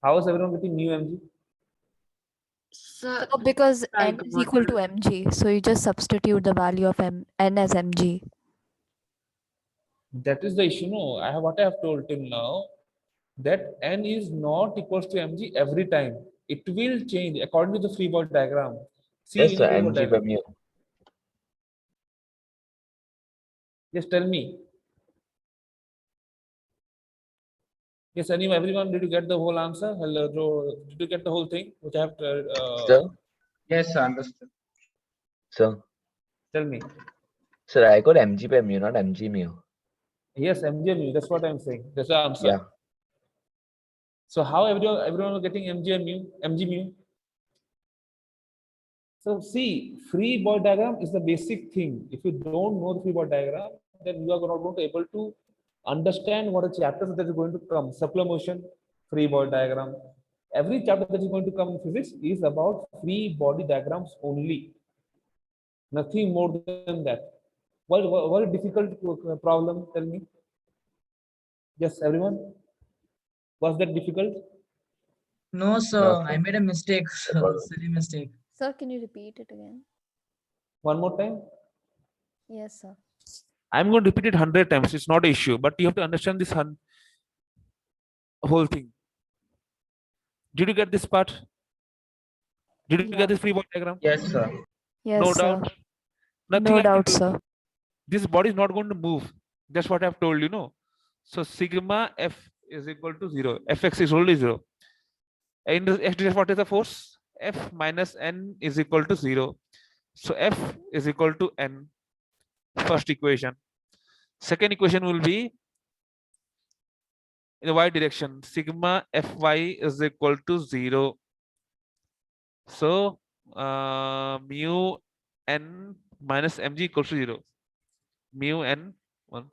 How is everyone getting mu mg? So, Because like N is equal to mg. So you just substitute the value of N as mg. That is the issue. No, what I have told till now. that n is not equals to mg every time. It will change according to the free body diagram. See Yes, in sir. free body Mg by diagram. mu. Just tell me. Yes, anyone, everyone, did you get the whole answer? Hello, did you get the whole thing which I have Sir, Yes, understood. sir, tell me? sir, I got mg by mu, not mg mu. Yes, MGMU. That's what I'm saying. That's the answer. Yeah. So how everyone was getting MGMU, MGMU? So see, free body diagram is the basic thing. If you don't know the free body diagram, then you are not going to be able to understand what the chapters that is going to come. Circular motion, free body diagram. Every chapter that is going to come in physics is about free body diagrams only. Nothing more than that. What a difficult problem? Tell me. Yes, everyone. Was that difficult? No, sir. No, I sir. made a mistake, sir. was- Silly mistake. Sir, can you repeat it again? One more time. Yes, sir. I'm going to repeat it 100 times. It's not an issue, but you have to understand this whole thing. Did you get this part? Did you Yeah. get this free body diagram? Yes, sir. Yes, No sir. doubt. Nothing No I can doubt, do. sir. This body is not going to move. That's what I've told you, no? So sigma f is equal to 0. Fx is only 0. And what is the force? F minus n is equal to 0. So F is equal to n. First equation. Second equation will be in the y direction. Sigma Fy is equal to 0. So mu n minus mg equals to 0. Mu n 1.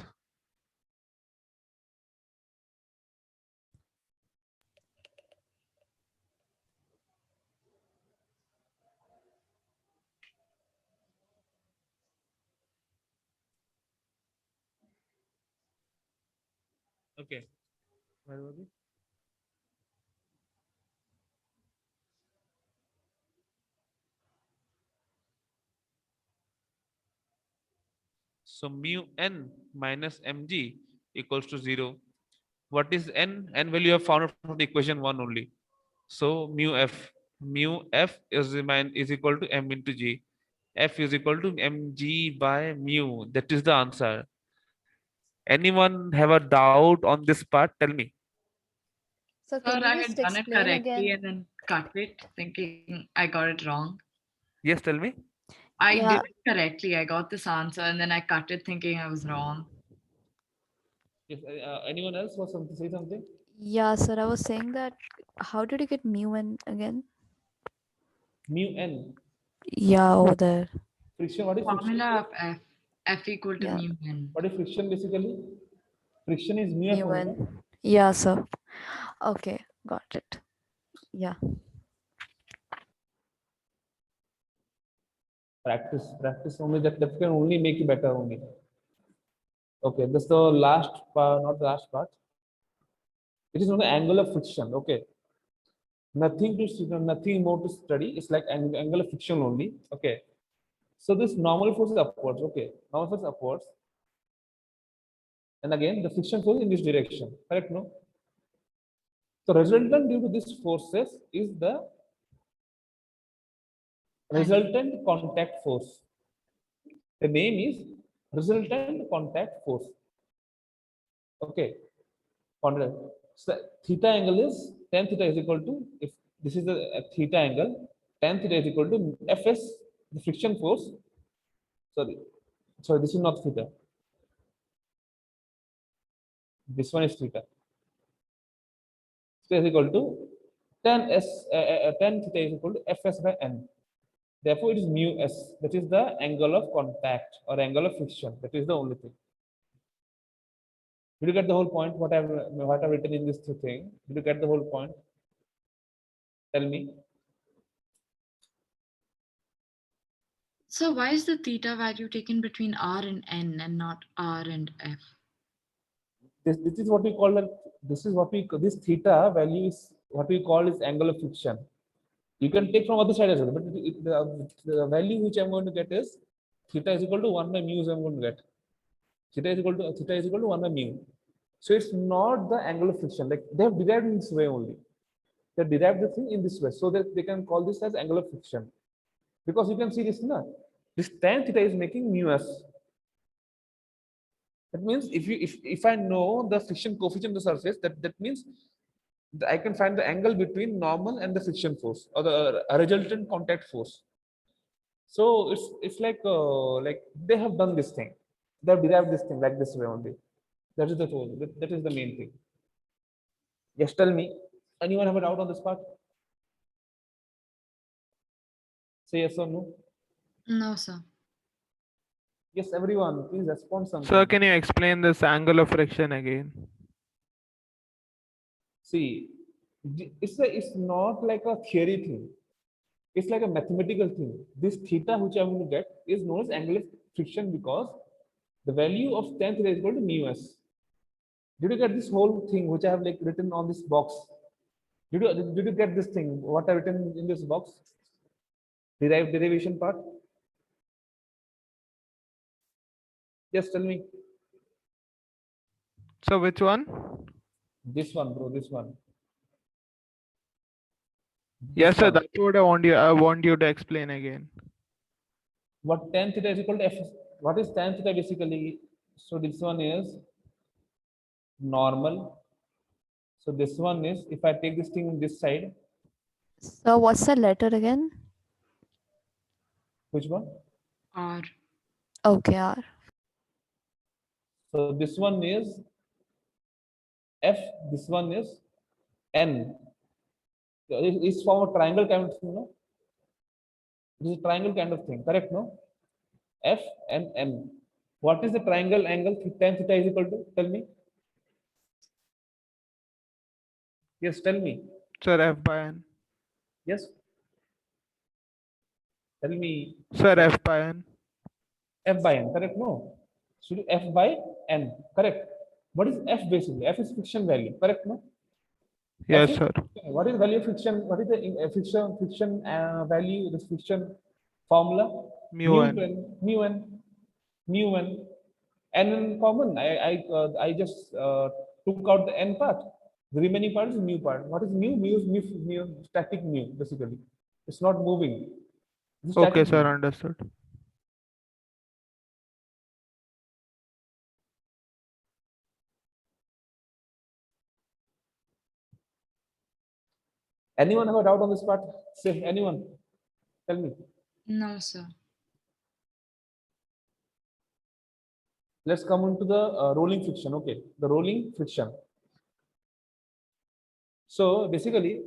Okay. Where was it? So mu n minus mg equals to 0. What is n? N value you have found out from the equation 1 only. So mu f. Mu f is equal to m into g. F is equal to mg by mu. That is the answer. Anyone have a doubt on this part? Tell me. Sir, Sir, can I you had just done it explain correctly again? and then cut it, thinking I got it wrong. Yes, tell me. I Yeah. did it correctly. I got this answer and then I cut it thinking I was wrong. Yes. Anyone else wants to say something? Yeah, sir. I was saying that. How did you get mu n again? Mu n. Yeah, over there. Friction. What is friction? Formula of F. F equal to Yeah. mu n. What is friction basically? Friction is mu f. Mu only, n. no? Yeah, sir. Okay, got it. Yeah. Practice only. That can only make you better only. Okay, this is the last part, not the last part. It is on the angle of friction. Okay. Nothing more to study. It's like angle of friction only. Okay. So this normal force is upwards. Okay. Normal force is upwards. And again, the friction force in this direction. Correct? No? So resultant due to these forces is the resultant contact force. The name is resultant contact force. Okay. So theta angle is tan theta is equal to, if this is the theta angle, tan theta is equal to Fs, the friction force. Sorry, this is not theta. This one is theta. So is equal to tan theta is equal to Fs by n. Therefore, it is mu s. That is the angle of contact or angle of friction. That is the only thing. Did you get the whole point? What I've written in this thing? Did you get the whole point? Tell me. So why is the theta value taken between R and N and not R and F? This is what we call this theta value is what we call is angle of friction. You can take from other side as well, but the value which I'm going to get is theta is equal to 1 by mu. I'm going to get theta is equal to 1 by mu. So it's not the angle of friction. Like they have derived in this way only. They derived the thing in this way, so that they can call this as angle of friction. Because you can see this, na, this tan theta is making mu s. That means if I know the friction coefficient of the surface, that means I can find the angle between normal and the friction force or the resultant contact force. So it's like they have done this thing. They have derived this thing like this way only. That is the whole. That is the main thing. Yes, tell me. Anyone have a doubt on this part? Say yes or no. No, sir. Yes, everyone, please respond something. Sir, can you explain this angle of friction again? See, it's not like a theory thing. It's like a mathematical thing. This theta which I'm going to get is known as angle of friction because the value of tan theta is equal to mu s. Did you get this whole thing which I have like written on this box? Did you get this thing? What I written in this box? Derivation part. Just tell me. So which one? This one, bro. This one. Yes, This sir. one. That's what I want you to explain again. What tan theta is equal to f? What is tan theta basically? So this one is normal. So this one is, if I take this thing on this side, So what's the letter again? which one? R. Okay, R. So this one is f, this one is n. It's from a triangle kind of thing, no? This is a triangle kind of thing, correct, no? F and n. What is the triangle angle tan theta is equal to? Tell me. Yes, tell me. Sir, F by N. Yes. Tell me. Sir, F by N. F by n, correct? No. Should F by n, correct? What is F basically? F is friction value, correct? No. Yes, F is- sir. What is value of friction? What is the friction value? This friction formula? Mu N. Mu n. Mu n. N in common. I just took out the n part. The remaining part is mu part. What is mu? Mu is mu static mu basically. It's not moving. It's Okay, static sir. mu. Understood. Anyone have a doubt on this part? Say anyone. Tell me. No, sir. Let's come into the rolling friction. Okay, the rolling friction. So basically,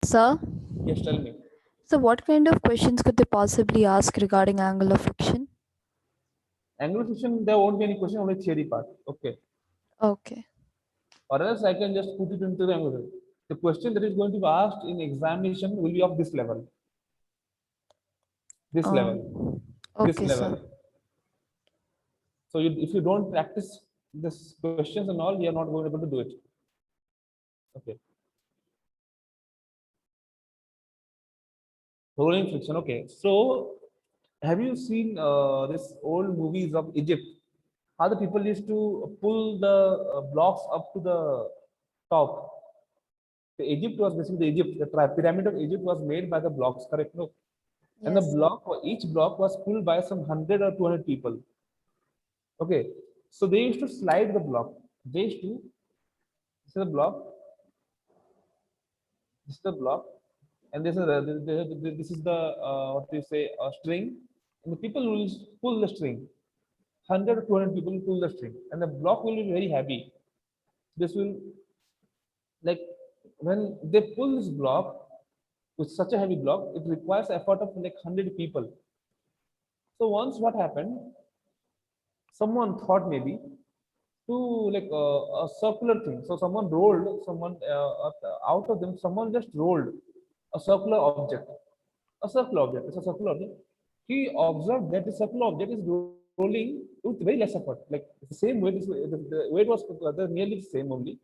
Sir, yes, tell me. so what kind of questions could they possibly ask regarding angle of friction? Angular friction, there won't be any question, only theory part. Okay. Okay. Or else I can just put it into the angular. The question that is going to be asked in examination will be of this level. This level. This Okay, level. sir. So if you don't practice this questions and all, you are not going to be able to do it. Okay. Rolling friction. Okay. So have you seen this old movies of Egypt? How the people used to pull the blocks up to the top. The Egypt was basically the pyramid of Egypt was made by the blocks, correct? No. And the Yes. each block was pulled by some 100 or 200 people. Okay. So they used to slide the block. They used to, this is the block. This is the block. And this is the what do you say, string. And the people will pull the string. 100 or 200 people will pull the string. And the block will be very heavy. This will, like, when they pull this block with such a heavy block, it requires effort of like 100 people. So once what happened, someone thought maybe to like a circular thing. So someone rolled, someone out of them, someone just rolled a circular object. A circular object. It's a circular object. He observed that the circular object is rolling with very less effort. Like the same weight, the weight was nearly the same only,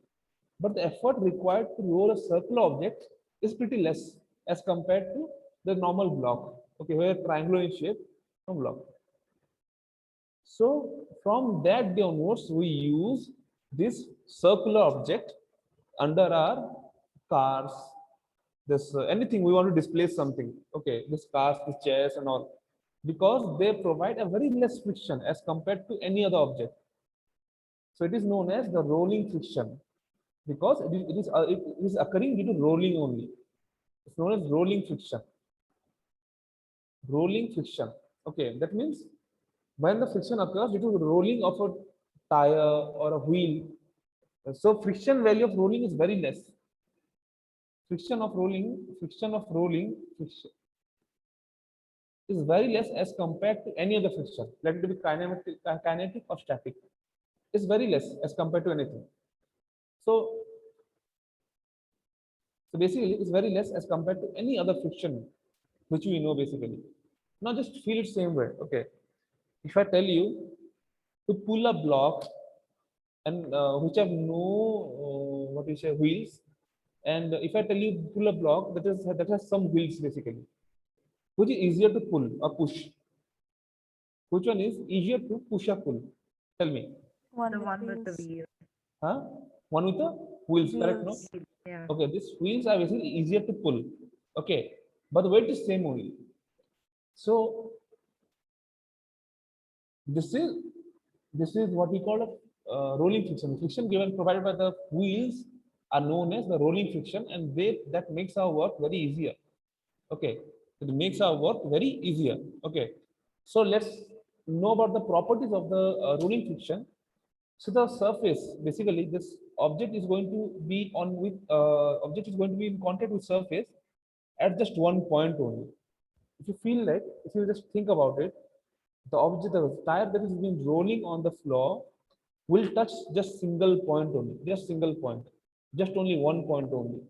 but the effort required to roll a circular object is pretty less as compared to the normal block. Okay, where triangular in shape, no block. So from that day onwards, we use this circular object under our cars, this anything we want to displace something. Okay, this cars, the chairs, and all, because they provide a very less friction as compared to any other object. So it is known as the rolling friction because it is occurring due to rolling only. It's known as rolling friction. Rolling friction. Okay, that means when the friction occurs due to the rolling of a tire or a wheel, so friction value of rolling is very less. Friction of rolling is very less as compared to any other friction. Let it be kinetic or static. It's very less as compared to anything. So basically, it's very less as compared to any other friction which we know basically. Now just feel it same way. Okay, if I tell you to pull a block and which have no what you say wheels, and if I tell you pull a block that has some wheels basically, which is easier to pull or push? Which one is easier to push or pull? Tell me. One with wheels. wheel. Huh? One with the wheels, correct? No. Wheels. Yeah. Okay, these wheels are basically easier to pull. Okay, but the weight is same only. So this is what we call a rolling friction. Friction given provided by the wheels are known as the rolling friction, and that makes our work very easier. Okay, it makes our work very easier. Okay, so let's know about the properties of the rolling friction. So the surface, basically, this object is going to be in contact with surface at just one point only. If you just think about it, the tire that is being rolling on the floor will touch just single point only, just only one point only.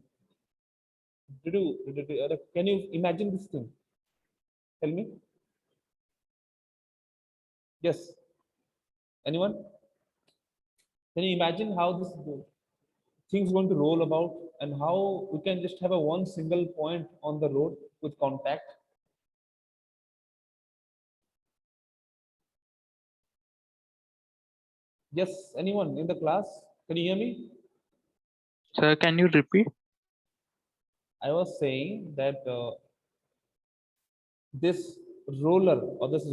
Can you imagine this thing? Tell me. Yes. Anyone? Can you imagine how this thing's going to roll about and how we can just have a one single point on the road with contact? Yes, anyone in the class? Can you hear me? Sir, can you repeat? I was saying that this roller or this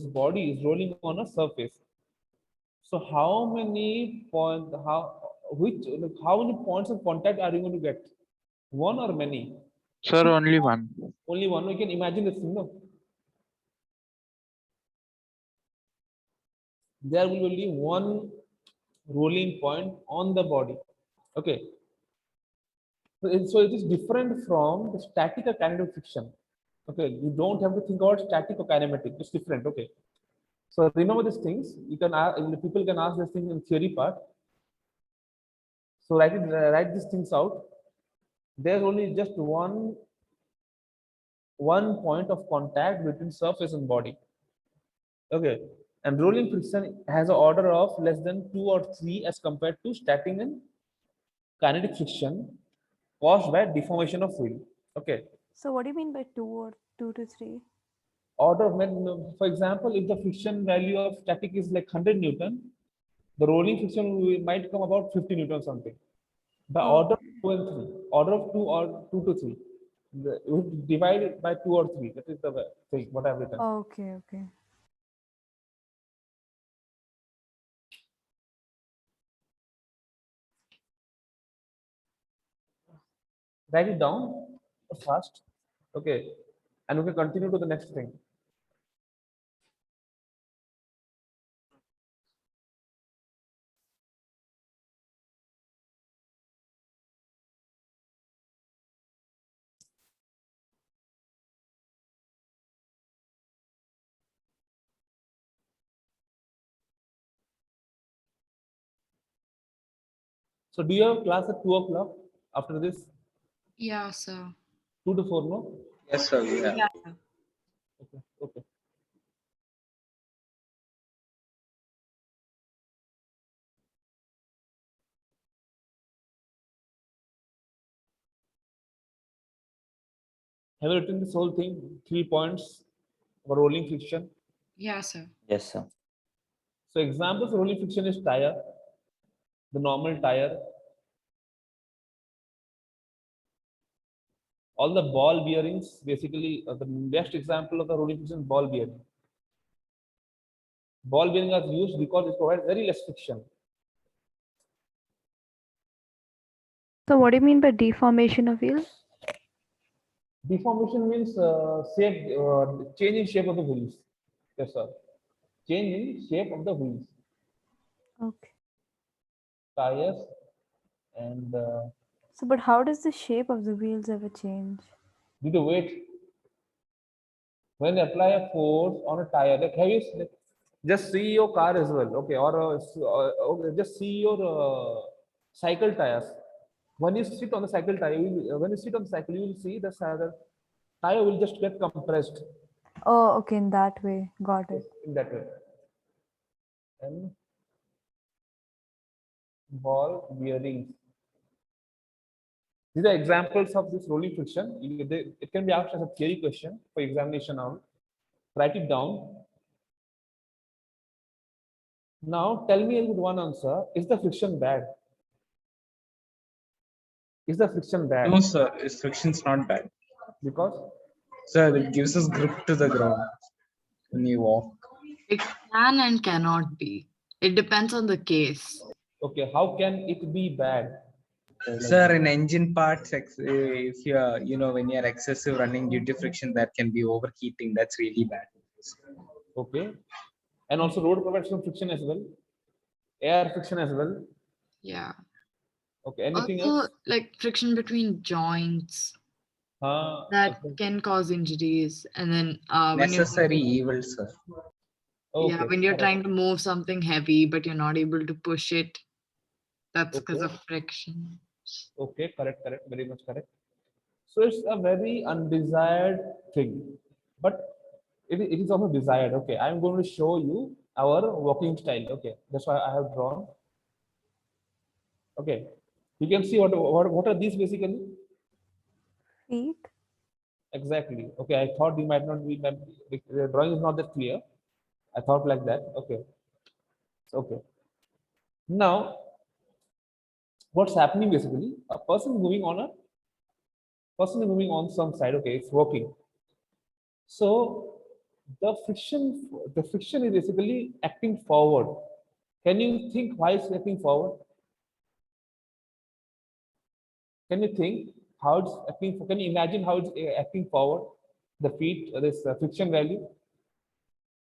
body is rolling on a surface. So how many points of contact are you going to get? One or many? Sir, only one. Only one. We can imagine this thing, no? There will be one rolling point on the body. Okay. So it is different from the static or kinetic friction. Okay, you don't have to think about static or kinematic. It's different. Okay. So remember these things. People can ask this thing in theory part. So write these things out. There's only just one point of contact between surface and body. Okay, and rolling friction has an order of less than 2 or 3 as compared to static and kinetic friction caused by deformation of wheel. Okay. So what do you mean by 2 to 3? Order of for example, if the friction value of static is like 100 Newton, the rolling friction might come about 50 Newton something. The order of 2 and 3, order of 2 or 2 to 3. We divide it by 2 or 3. That is the thing, what I've written. Okay, okay. Write it down fast. Okay. And we can continue to the next thing. So do you have class at 2 o'clock after this? Yeah, sir. 2 to 4, no? Yes, sir. Yeah. Okay. Okay. Have you written this whole thing? 3 points for rolling friction. Yeah, sir. Yes, sir. So examples of rolling friction is tire. the normal tire, all the ball bearings, basically the best example of the rolling friction is ball bearing. Ball bearing are used because it provides very less friction. So what do you mean by deformation of wheels? Deformation means change in shape of the wheels. Yes, sir. Change in shape of the wheels, Okay. tires, and So, but how does the shape of the wheels ever change? due to weight. When you apply a force on a tire, like have you just see your car as well, okay, or okay, just see your cycle tires. When you sit on the cycle tire, when you sit on the cycle, you will see the tire will just get compressed Oh, okay, in that way. Got it. in that way. And ball bearings. These are examples of this rolling friction. It can be asked as a theory question for examination now. Write it down. Now tell me with one answer, is the friction bad? Is the friction bad? No, sir. Friction's not bad. Because? Sir, it gives us grip to the ground when you walk. It can and cannot be. It depends on the case. Okay, how can it be bad? Sir, in engine parts, if you're, when you're excessive running due to friction, that can be overheating. That's really bad. Okay. And also road provides some friction as well. Air friction as well. Yeah. Okay, anything Also, else? like friction between joints that Okay. can cause injuries. And then Necessary evil, sir. yeah, Okay, when you're correct. trying to move something heavy, but you're not able to push it, that's because Okay. of friction. Okay, correct, very much correct. So it's a very undesired thing, but it is also desired. Okay, I'm going to show you our walking style. Okay, that's why I have drawn. Okay, you can see what are these basically? Feet. Exactly. Okay, I thought you might not be, the drawing is not that clear. I thought like that. Okay. Okay. Now, what's happening basically? A person moving on some side. Okay, it's walking. So the friction is basically acting forward. Can you think why it's acting forward? Can you think how it's acting? Can you imagine how it's acting forward? The feet, this friction value.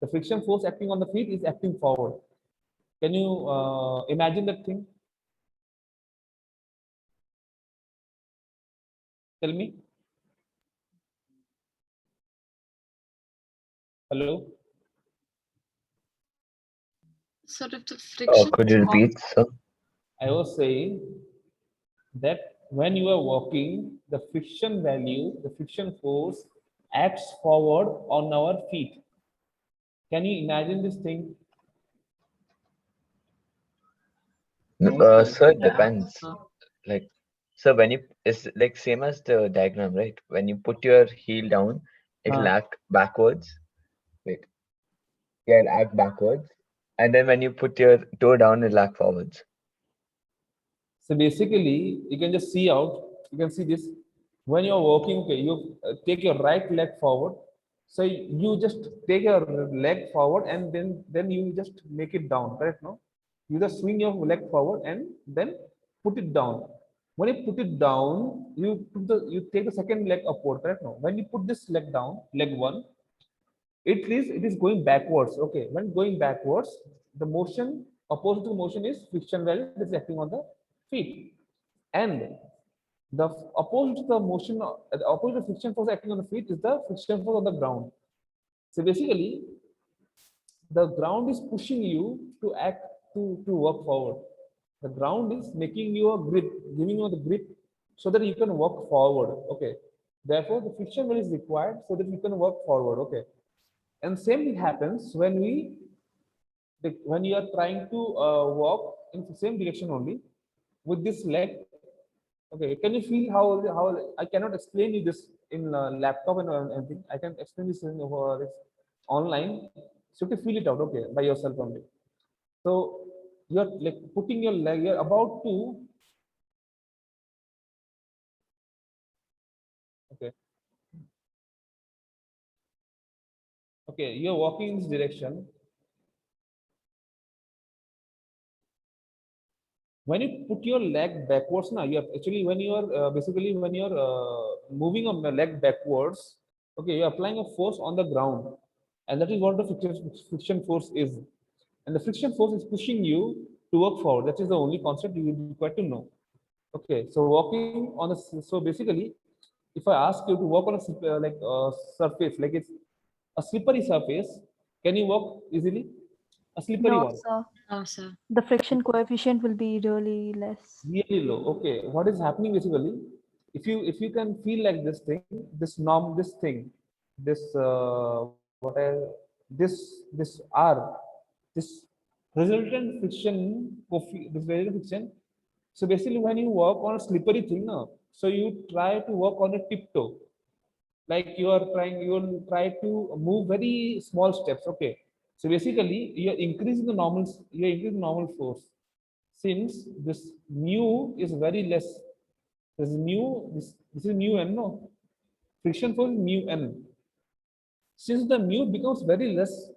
The friction force acting on the feet is acting forward. Can you imagine that thing? Tell me. Hello. Sort of the friction. Could you repeat, sir? I was saying that when you are walking, the friction value, the friction force acts forward on our feet. Can you imagine this thing? Sir, it depends. Like, so when you, it's like same as the diagram, right? When you put your heel down, it'll act backwards. Wait, yeah, it'll act backwards. And then when you put your toe down, it'll act forwards. So basically, you can just see out, you can see this. When you're walking, okay, you take your right leg forward. So you just take your leg forward and then you just make it down, correct? No? You just swing your leg forward and then put it down. When you put it down, you take the second leg upward, correct? No? When you put this leg down, leg one, it is going backwards. Okay, when going backwards, the motion opposite to the motion is friction value that is acting on the feet, and the opposite to the motion, the opposite of friction force acting on the feet is the friction force on the ground. So basically, the ground is pushing you to act to work forward. The ground is making you a grip, giving you the grip so that you can walk forward. Okay. Therefore, the friction value is required so that you can work forward. Okay. And same thing happens when when you are trying to walk in the same direction only with this leg. Okay, can you feel how I cannot explain you this in laptop and anything. I can explain this in this online. So you have to feel it out, okay, by yourself only. So you're like putting your leg, you're about to, okay, okay, you're walking in this direction. When you put your leg backwards now, you have actually, when you are basically when you're moving on the leg backwards, okay, you're applying a force on the ground, and that is what the friction force is. And the friction force is pushing you to work forward. That is the only concept you require to know. Okay, so walking on a, so basically, if I ask you to walk on a surface, like it's a slippery surface, can you walk easily? A slippery No, one, sir. No, sir. The friction coefficient will be really less. really low. Okay, what is happening basically, if you can feel like this thing, this thing, this this r, this resultant friction, this resultant friction. So basically, when you work on a slippery thing now, so you try to work on a tiptoe, like you will try to move very small steps. Okay, so basically you're increasing normal force, since this mu is very less. This is mu n, no, friction force is mu n. Since the mu becomes very less,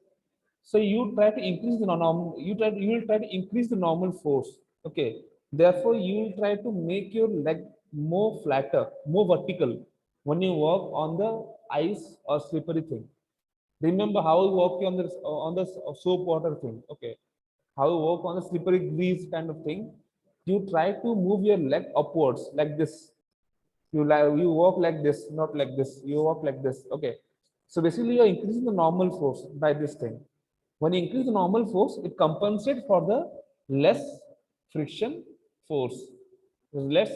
so you try to increase the normal, you will try to increase the normal force. Okay, therefore you will try to make your leg more flatter, more vertical, when you walk on the ice or slippery thing. Remember how we walk on the soap water thing. Okay, how you walk on the slippery grease kind of thing. You try to move your leg upwards like this. You walk like this, not like this. You walk like this. Okay, so basically you're increasing the normal force by this thing. When you increase the normal force, it compensates for the less friction force. There's less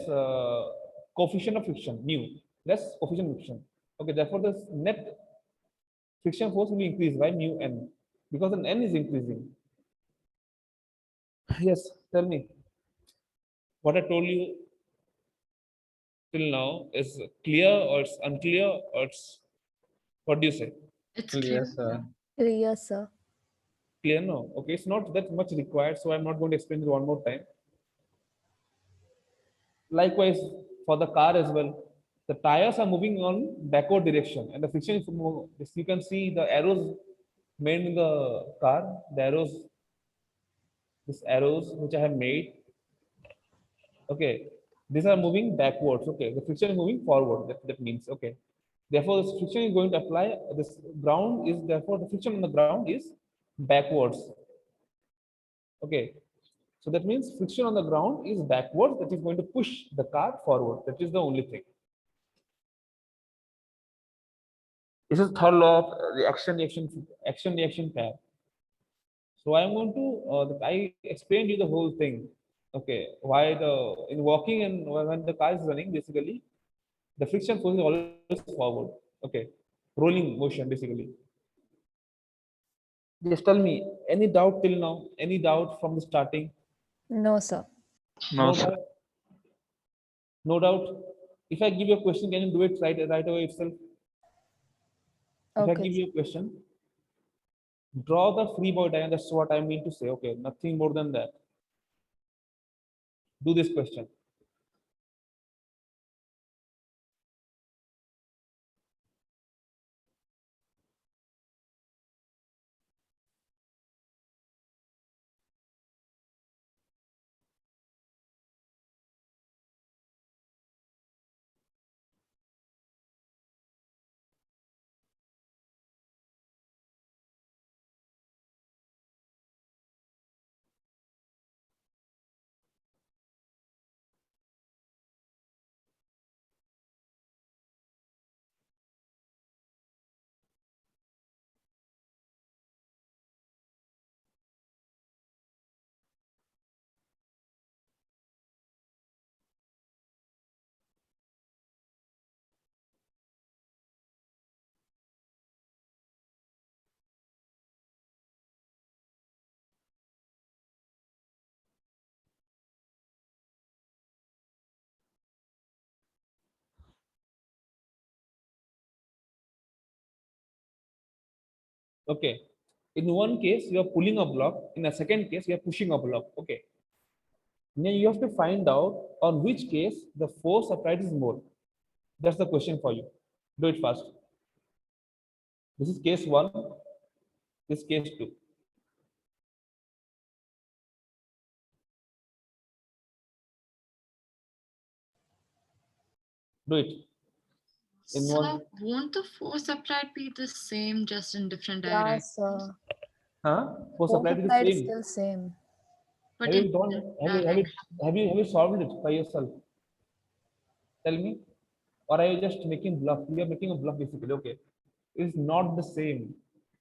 coefficient of friction, mu, less coefficient of friction. Okay, therefore the net friction force will be increased by mu n, because the n is increasing. Yes, tell me. What I told you till now is clear or it's unclear, or it's, what do you say? It's Clear, clear. sir. Yes, sir. Clear? No. Okay, it's not that much required, so I'm not going to explain it one more time. Likewise, for the car as well, the tires are moving on backward direction, and the friction is more. You can see the arrows made in the car. The arrows, these arrows which I have made. Okay, these are moving backwards. Okay, the friction is moving forward. That means, okay. Therefore, this friction is going to apply. This ground is, therefore the friction on the ground is backwards. Okay, so that means friction on the ground is backwards. That is going to push the car forward. That is the only thing. This is third law of the action reaction pair. So I'm going to I explained you the whole thing. Okay, why the in walking and when the car is running, basically the friction force is always forward. Okay, rolling motion basically. Just tell me, any doubt till now? Any doubt from the starting? No, sir. No, No sir. doubt. No doubt. If I give you a question, can you do it right away itself? If I Okay. give you a question, draw the free body diagram. That's what I mean to say. Okay, nothing more than that. Do this question. Okay. In one case, you are pulling a block. In a second case, you are pushing a block. Okay. Now you have to find out on which case the force applied is more. That's the question for you. Do it fast. This is case 1. This is case 2. Do it. In So one. won't the force applied be the same, just in different Yeah, directions? sir. Force Force applied is the applied is same. still same. But Have in you done? different Have you solved it by yourself? Tell me. Or are you just making bluff? You are making a bluff basically. Okay. It's not the same.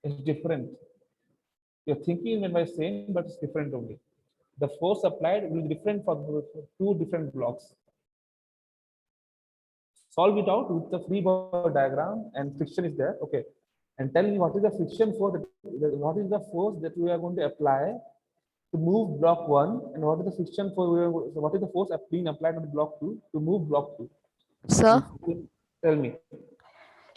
It's different. You're thinking it by same, but it's different only. The force applied will be different for two different blocks. Solve it out with the free body diagram and friction is there. Okay. And tell me what is the friction force, what is the force that we are going to apply to move block 1 and what is the friction for what is the force being applied on block 2 to move block 2. Sir? Tell me.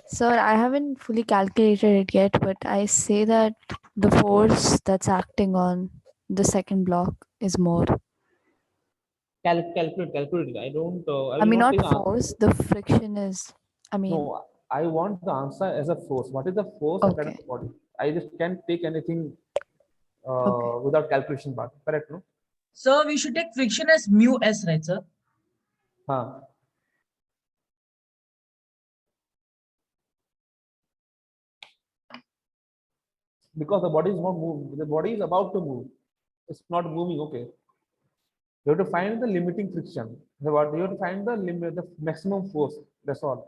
Sir, I haven't fully calculated it yet, but I say that the force that's acting on the second block is more. Calculate it. I don't. I I will mean, not not take the answer. force, the friction is, I mean, No, I want the answer as a force. What is the force applied on okay. the body? I just can't take anything Okay. without calculation part. Correct, no? So we should take friction as mu s, right, sir? Huh. Because the body is not moving. The body is about to move. It's not moving. Okay. You have to find the limiting friction. You have to find the limit, the maximum force. That's all.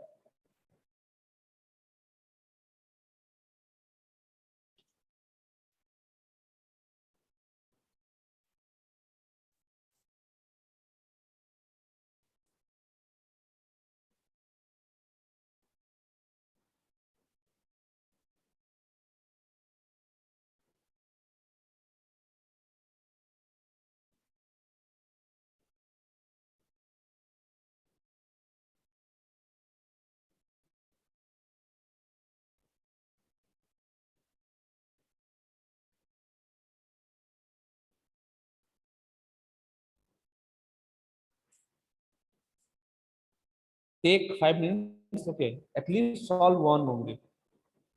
Take 5 minutes. Okay. At least solve one only.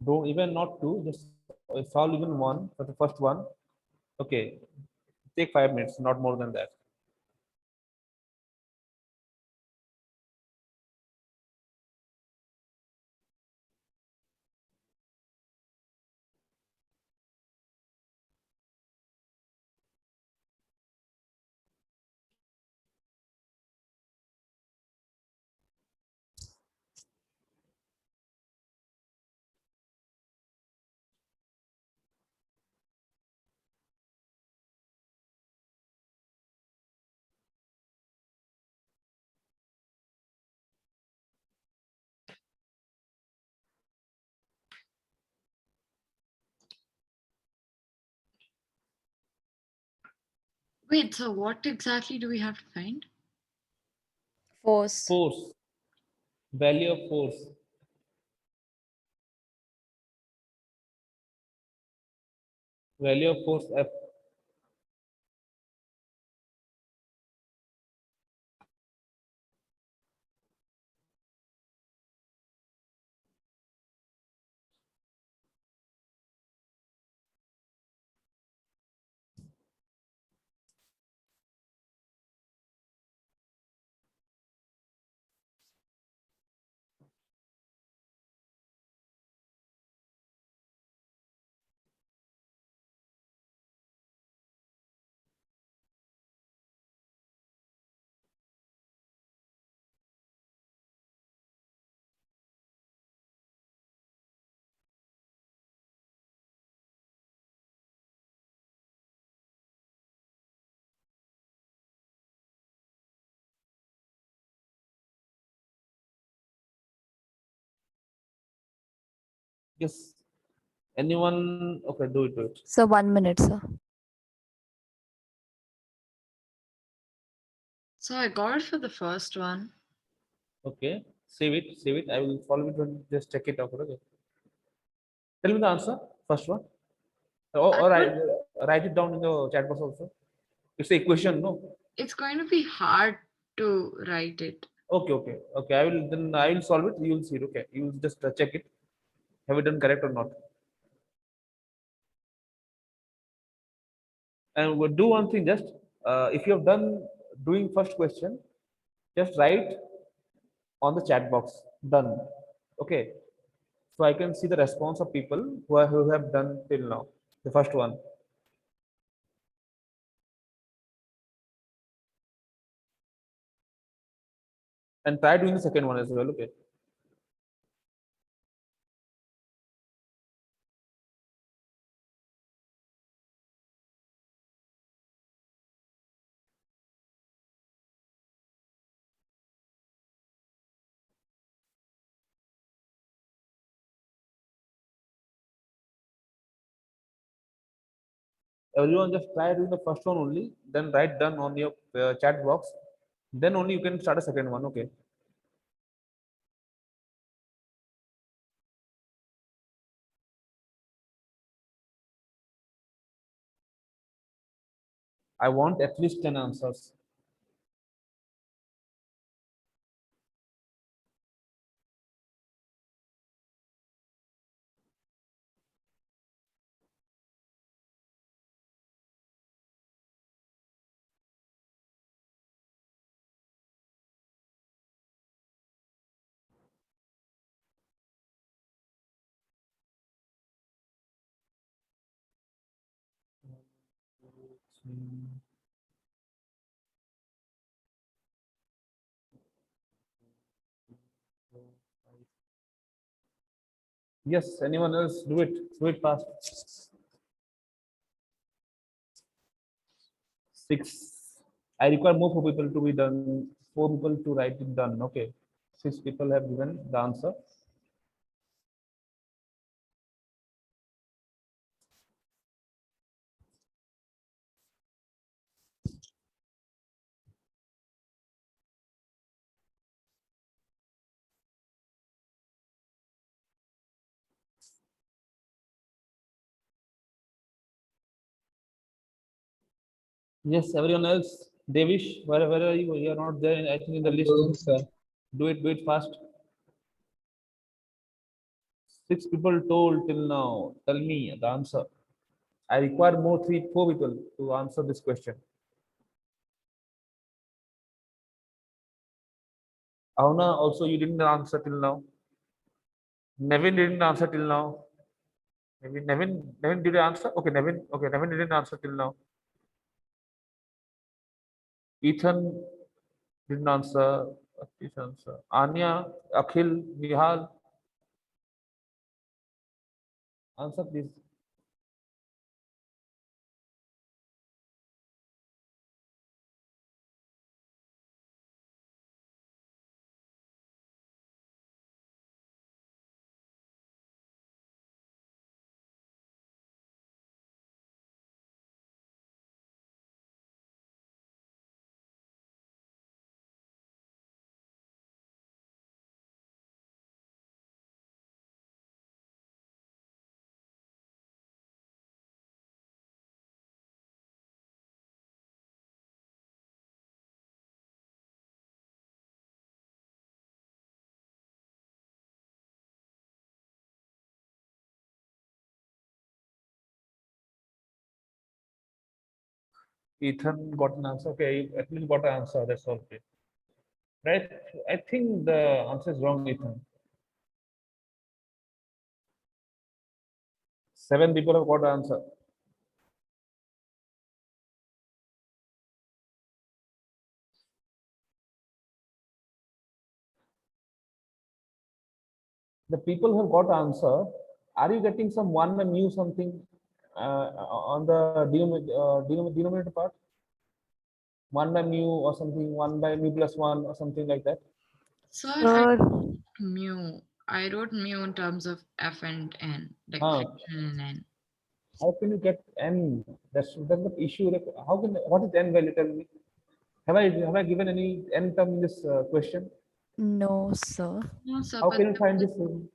Don't even not two. Just solve even one for the first one. Okay. Take 5 minutes, not more than that. Wait, so what exactly do we have to find? Force. Force. Value of force. Value of force F. Yes. Anyone? Okay, do it. So 1 minute, sir. So I got it for the first one. Okay. Save it. I will follow it when just check it out. Okay. Tell me the answer. First one. Or write it down in the chat box also. It's the equation, no? It's going to be hard to write it. Okay. I will solve it. You will see it. Okay. You will just check it. Have you done correct or not? And we'll do one thing. Just if you have done doing first question, just write on the chat box. Done. Okay. So I can see the response of people who have done till now. The first one. And try doing the second one as well. Okay. Everyone just try doing the first one only, then write done on your chat box. Then only you can start a second one. Okay. I want at least 10 answers. Yes, anyone else? Do it. Do it fast. 6. I require more 4 people to be done. 4 people to write it done. Okay. 6 people have given the answer. Yes, everyone else. Devish, where are you? You are not there. I think in the list. Sir. Do it fast. 6 people told till now. Tell me the answer. I require more 4 people to answer this question. Auna, also you didn't answer till now. Nevin didn't answer till now. Maybe Nevin did answer. Okay, Nevin didn't answer till now. Ethan didn't answer. Anya, Akhil, Nihal. Answer please. Ethan got an answer. Okay, at least got an answer. That's all. Okay. Right? I think the answer is wrong, Ethan. 7 people have got the answer. The people who have got the answer, are you getting some 1 by mu something on the denominator part? 1 by mu or something, 1 by mu plus 1 or something like that? So I wrote mu. I wrote mu in terms of f and n, like friction and n. How can you get n? That's the issue. Like, how can, what is n value? Tell me. Have I given any n term in this question? No, sir. No, sir. How but can you there find would this?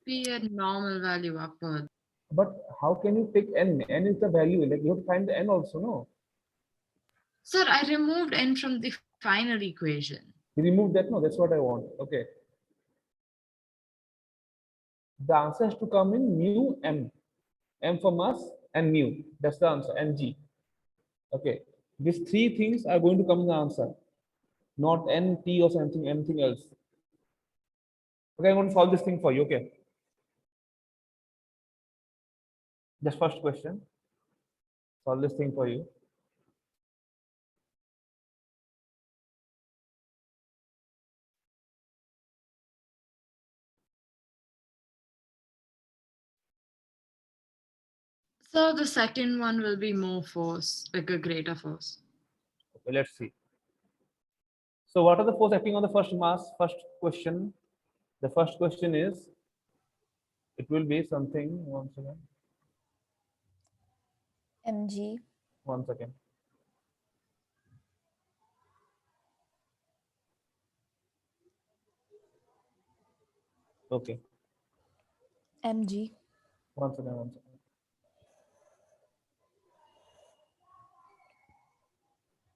be a normal value upward. But how can you take n? N is the value. Like you have to find the n also, no? Sir, I removed n from the final equation. You remove that, no? That's what I want. Okay. The answer has to come in mu m. M for mass and mu. That's the answer. And g. Okay. These three things are going to come in the answer, not n, t, or something, anything else. Okay, I'm going to solve this thing for you. Okay. Just first question. Solve this thing for you. So the second one will be more force, like a greater force. Okay, let's see. So what are the force acting on the first mass? First question. The first question is, it will be something, once again, mg. one second. Okay, mg. one second, one second.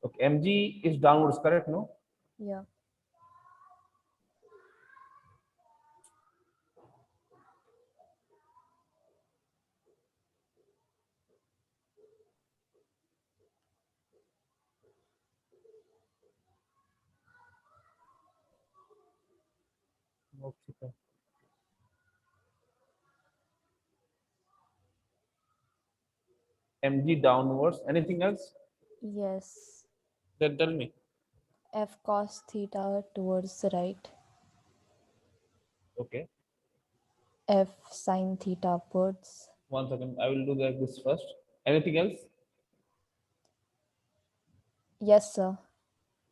Okay, mg is downwards, correct? No? Yeah. Okay. Mg downwards. Anything else? Yes. Then tell me. F cos theta towards the right. Okay. F sin theta upwards. One second. I will do this first. Anything else? Yes, sir.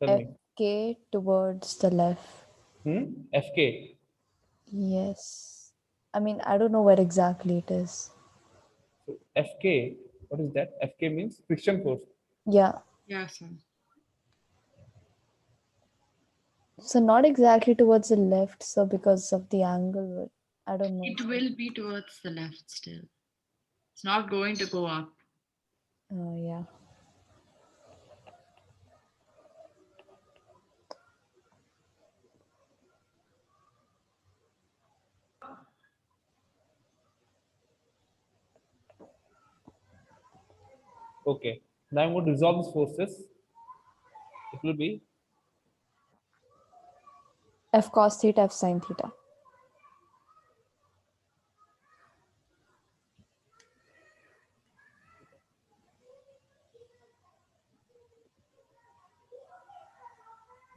Tell me. Fk towards the left. Fk. Yes. I mean, I don't know where exactly it is. So Fk. What is that? Fk means friction force. Yeah. Yeah, sir. So not exactly towards the left, so because of the angle, but I don't know. It will be towards the left still. It's not going to go up. Oh, yeah. Okay. Now I'm going to resolve these forces. It will be F cos theta, F sin theta.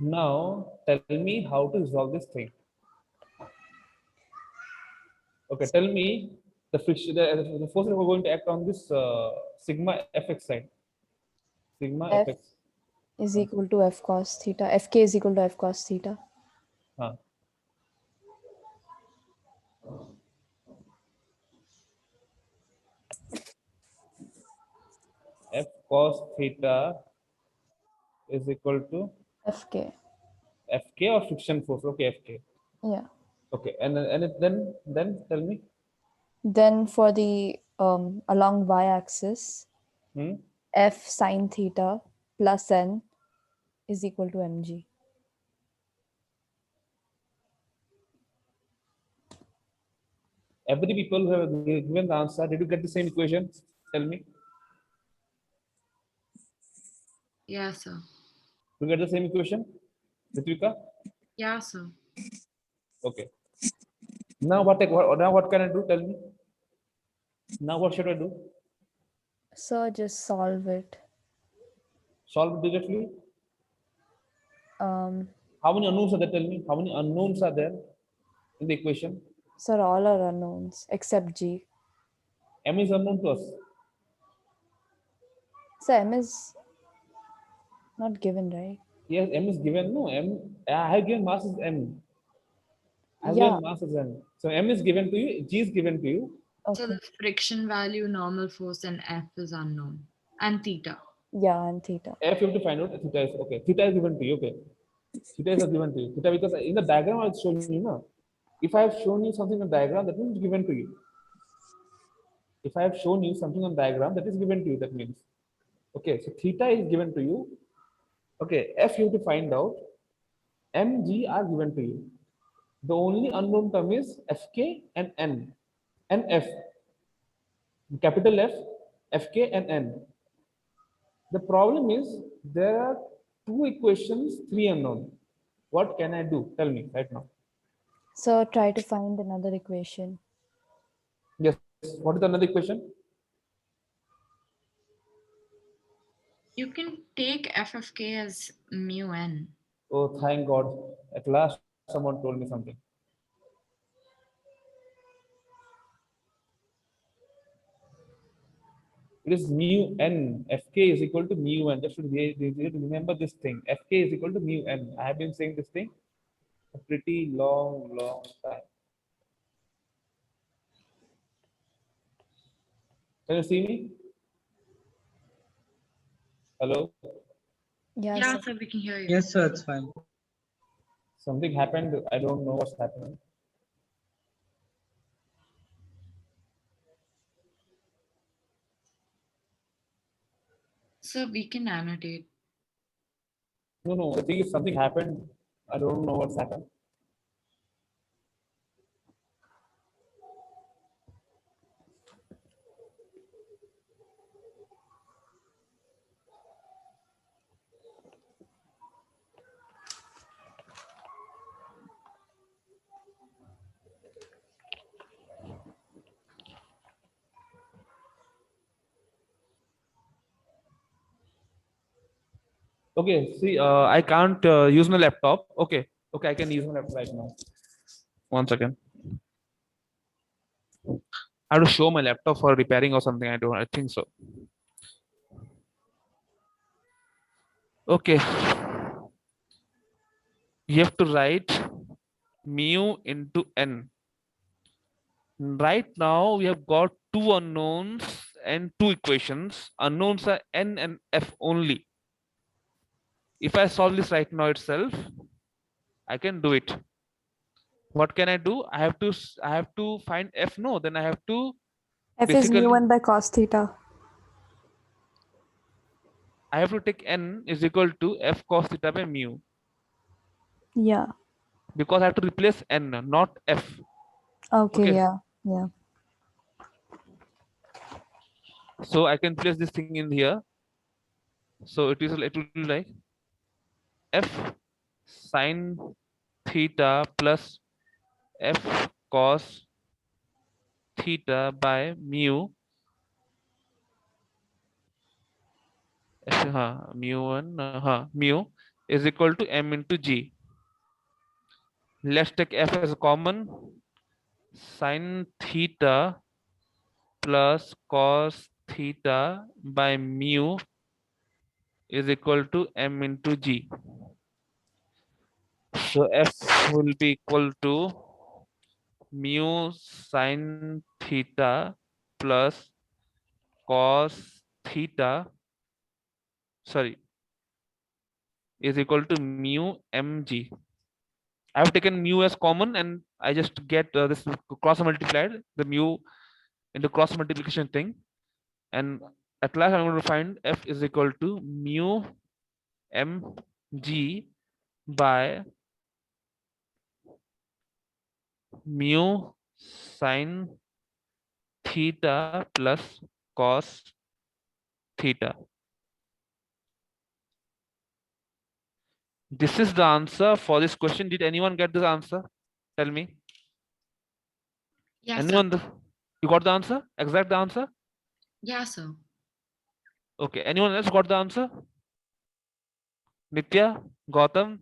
now tell me how to resolve this thing. Okay, tell me the friction, the forces are going to act on this sigma fx side. Sigma F fx. is equal to F cos theta. Fk is equal to F cos theta. F cos theta is equal to Fk. Fk or friction force. Okay, Fk. Yeah. Okay, and then tell me. Then for the along y-axis, F sin theta plus n is equal to mg. Every people who have given the answer, did you get the same equation? Tell me. Yeah, sir. You get the same equation, Ritvika? Yeah, sir. Okay. Now what can I do? Tell me. Now what should I do? So just solve it. Solve it directly. How many unknowns are there? Tell me. How many unknowns are there in the equation? Sir, all are unknowns except g. M is unknown to us. So m is not given, right? Yes, M is given. No, I have given mass is M. I have Yeah. given mass is M. So M is given to you. G is given to you. Okay. So the friction value, normal force, and F is unknown. And theta. Yeah, and theta. F you have to find out. Theta is okay. Theta is given to you. Okay. Theta is given to you. Theta, because in the diagram I was showing you. No? If I have shown you something in the diagram, that means it's given to you. If I have shown you something on diagram that is given to you, that means, okay, so theta is given to you. Okay, F you have to find out. M, G are given to you. The only unknown term is Fk and N and F. Capital F, Fk and N. The problem is there are two equations, three unknown. What can I do? Tell me right now. So try to find another equation. Yes. What is another equation? You can take f of k as mu n. Oh, thank God. At last, someone told me something. It is mu n. Fk is equal to mu n. Just should remember this thing. Fk is equal to mu n. I have been saying this thing a pretty long time. Can you see me? Hello? Yeah, Yeah, sir. so we can hear you. Yes, sir, it's fine. Something happened. I don't know what's happening. So we can annotate. No. I think if something happened, I don't know what's happened. Okay, see, I can't use my laptop. Okay, I can use my laptop right now. 1 second. I have to show my laptop for repairing or something. I think so. Okay. You have to write mu into n. Right now we have got two unknowns and two equations. Unknowns are n and f only. If I solve this right now itself, I can do it. What can I do? I have to find f. No, then I have to F is basically mu1 by cos theta. I have to take n is equal to f cos theta by mu. Yeah. Because I have to replace n, not f. Okay. Okay. Yeah. So I can place this thing in here. So it will be like f sine theta plus f cos theta by mu. Mu is equal to m into g. Let's take f as a common. Sine theta plus cos theta by mu is equal to m into g. So f will be equal to mu sine theta plus cos theta, is equal to mu mg. I have taken mu as common and I just get this cross multiplied, the mu in the cross multiplication thing. And at last I'm going to find f is equal to mu mg by mu sine theta plus cos theta. This is the answer for this question. Did anyone get this answer? Tell me. Yeah, Anyone? sir. You got the answer? Exact answer? Yeah, sir. Okay. Anyone else got the answer? Nitya, Gautam?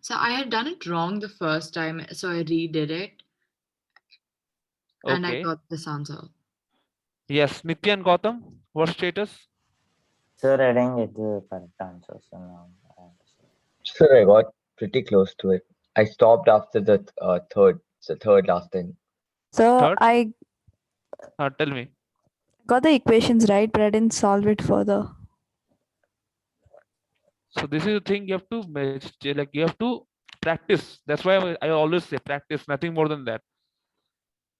So I had done it wrong the first time, so I redid it. And I Okay. got this answer. Yes, Nitya and Gautam, what status? Sir, I didn't get the correct answer. So now I understand. Sir, I got pretty close to it. I stopped after the third last thing. So Third? I Tell me. got the equations right, but I didn't solve it further. So this is the thing you have to like you have to practice. That's why I always say practice, nothing more than that.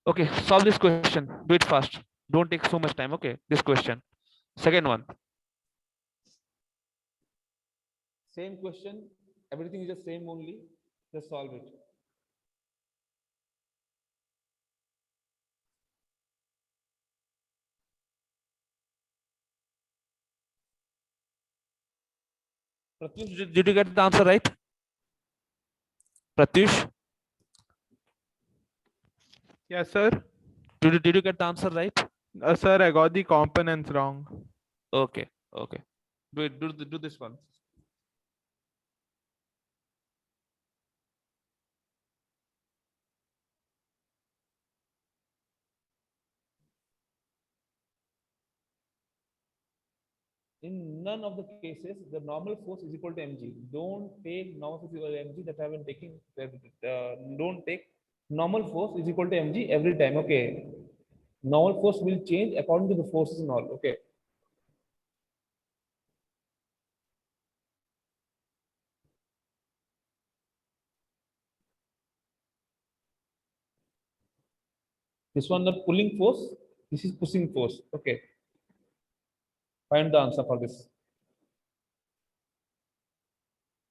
Okay, solve this question. Do it fast. Don't take so much time. Okay, this question. Second one. Same question. Everything is the same only. Just solve it. Pratyush, did you get the answer right? Pratyush, Yes, sir. did you get the answer right? Sir, I got the components wrong. Okay, okay. Do this one. In none of the cases, the normal force is equal to mg. Don't take normal force equal to mg. That I have been taking. Don't take normal force is equal to mg every time. Okay. Normal force will change according to the forces and all. Okay. This one the pulling force. This is pushing force. Okay. Find the answer for this.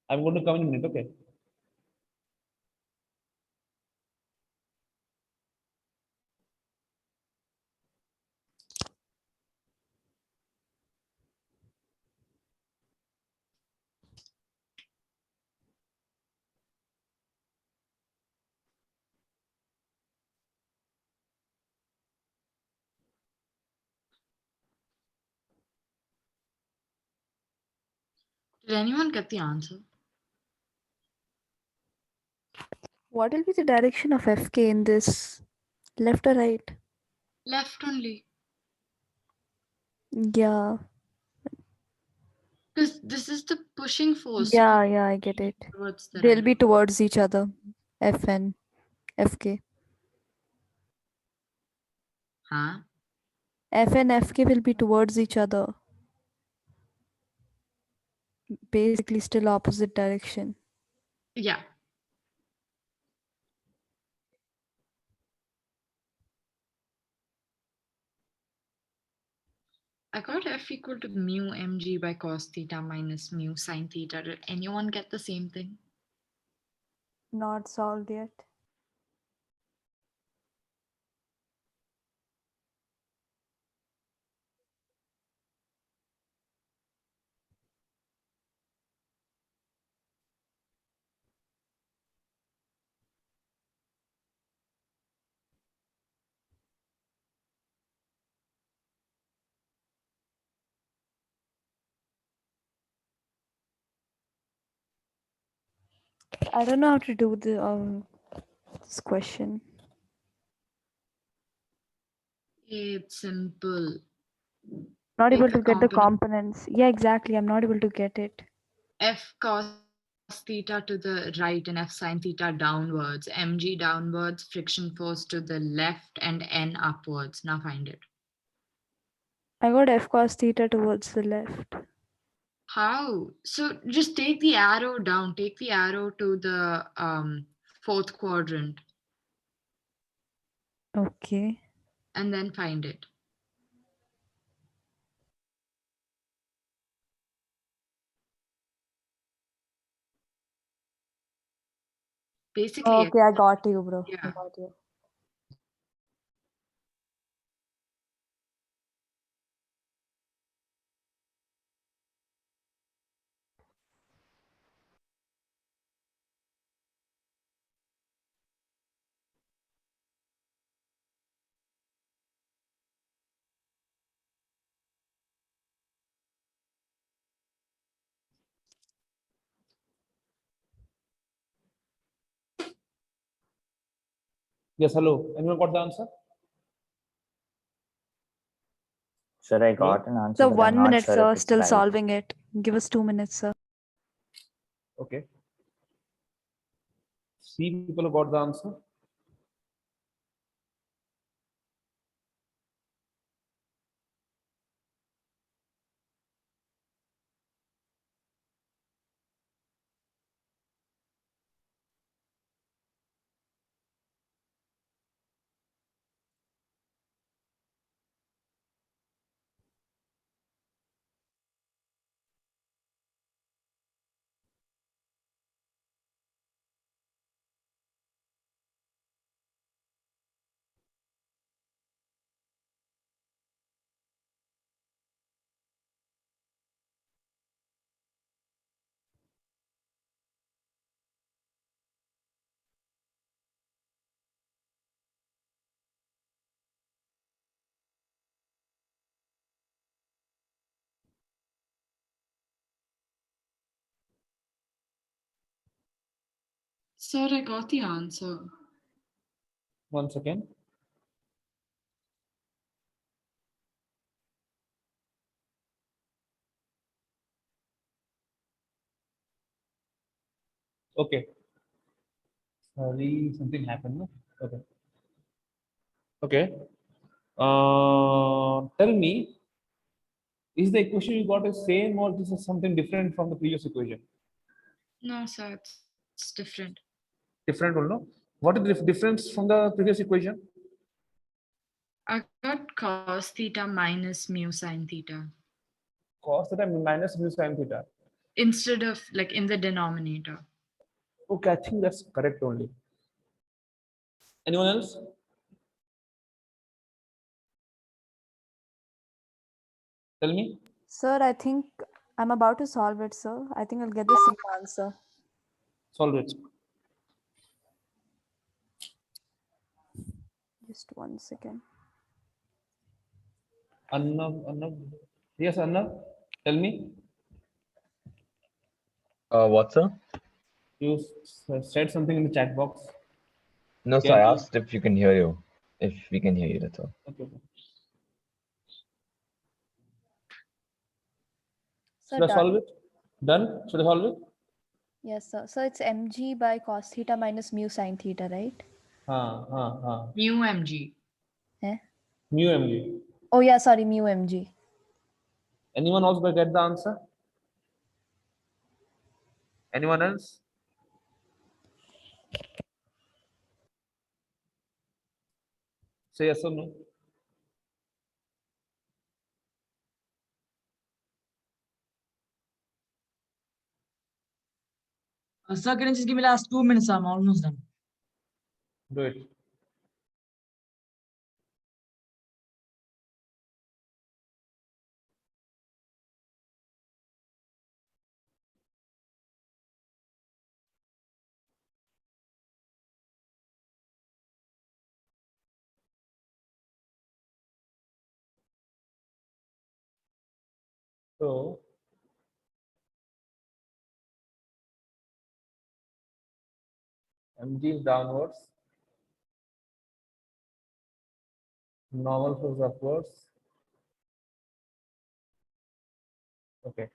I'm going to come in a minute. Okay. Did anyone get the answer? What will be the direction of Fk in this? Left or right? Left only. Yeah. Because this is the pushing force. Yeah, yeah, I get it. Towards the They'll right. be towards each other. F and Fk. Huh? F and Fk will be towards each other. Basically, still opposite direction. Yeah. I got F equal to mu mg by cos theta minus mu sine theta. Did anyone get the same thing? Not solved yet. I don't know how to do the this question. It's simple. Not Take able the to get the component. components. Yeah, exactly. I'm not able to get it. F cos theta to the right and F sine theta downwards, mg downwards, friction force to the left and n upwards. Now find it. I got F cos theta towards the left. How? So just take the arrow down, take the arrow to the fourth quadrant Okay. and then find it. Basically, Okay, I got you, bro. I yeah. got you. Yes, hello. Anyone got the answer? Sir, I got an answer, So but I'm 1 not minute, sure sir. if it's Still right. solving it. Give us 2 minutes, sir. Okay. See, people have got the answer. Sir, I got the answer. 1 second. Okay. Sorry, something happened. No? Okay. Okay. Tell me, is the equation you got is same or this is something different from the previous equation? No, sir, it's different. Different or no? What is the difference from the previous equation? I got cos theta minus mu sine theta Cos theta minus mu sine theta. instead of like in the denominator. Okay, I think that's correct only. Anyone else? Tell me. Sir, I think I'm about to solve it, sir. I think I'll get the same answer. Solve it. Just 1 second. Anna. Yes, Anna. Tell me. What, sir? You said something in the chat box. No, sir. I asked if you can hear you. If we can hear you, that's all. Okay. Sir, Should I done. solve it? Done? Should I solve it? Yes, sir. So it's mg by cos theta minus mu sine theta, right? Mu mg. Eh? Mu mg. Oh yeah, sorry, mu mg. Anyone else will get the answer? Anyone else? Say yes or no. Sir, can you just give me last 2 minutes? I'm almost done. Do it. So mg is downwards, normal force upwards. Okay.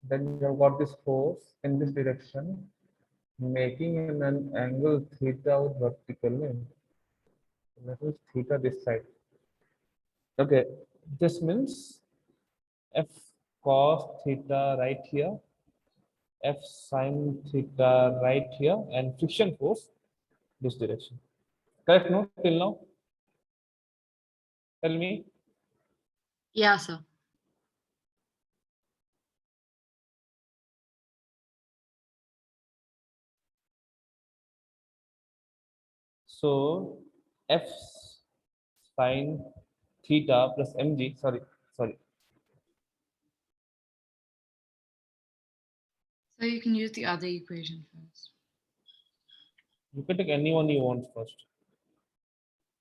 Then you have got this force in this direction, making an angle theta with vertical line. That is theta this side. Okay. This means f cos theta right here, f sine theta right here, and friction force this direction. Correct? No? Till now? Tell me. Yeah, sir. So f sine theta plus mg, sorry. So you can use the other equation first. You can take any one you want first.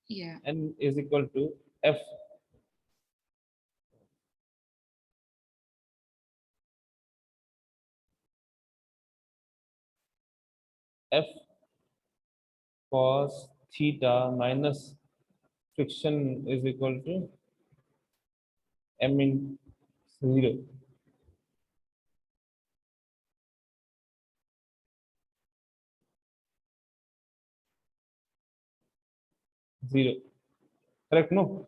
Yeah. N is equal to f cos theta minus friction is equal to m in 0. Correct? No?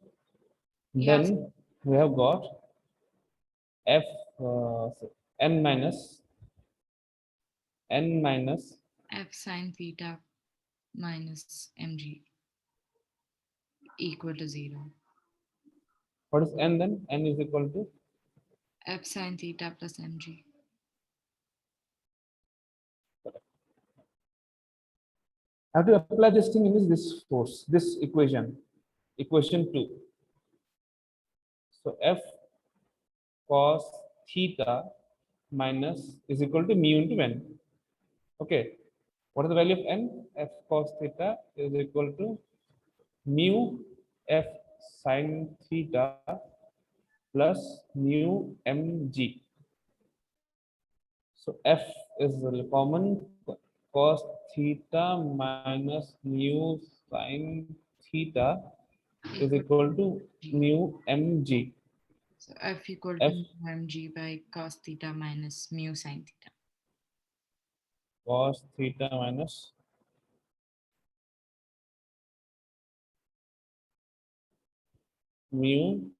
Yes. Then we have got f n minus F sine theta minus mg equal to 0. what is n then? N is equal to F sine theta plus mg. I have to apply this thing in this force, this equation 2. So f cos theta minus is equal to mu into n. Okay. What is the value of n? F cos theta is equal to mu f sine theta plus mu mg. So f is the common cos theta minus mu sin theta is equal to mu mg. So F equal F to mu mg by cos theta minus mu sin theta. cos theta minus mu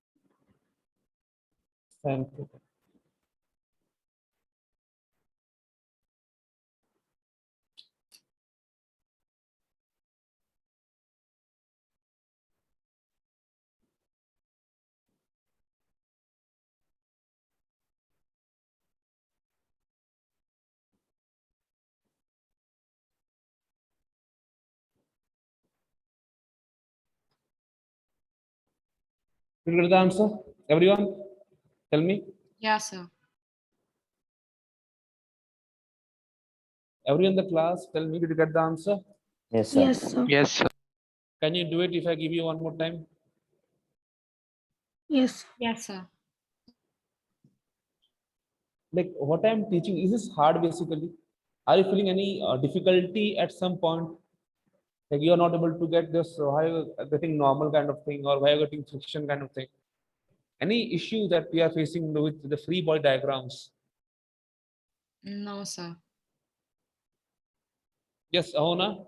sin theta. Did you get the answer? Everyone, tell me. Yeah, sir. Everyone in the class, tell me. Did you get the answer? Yes, sir. Yes, sir. Yes, sir. Can you do it if I give you one more time? Yes. Yes, sir. Like what I'm teaching, is this hard basically? Are you feeling any difficulty at some point? Like you are not able to get this, why you getting normal kind of thing, or why you getting friction kind of thing? Any issue that we are facing with the free body diagrams? No, sir. Yes, Ahona?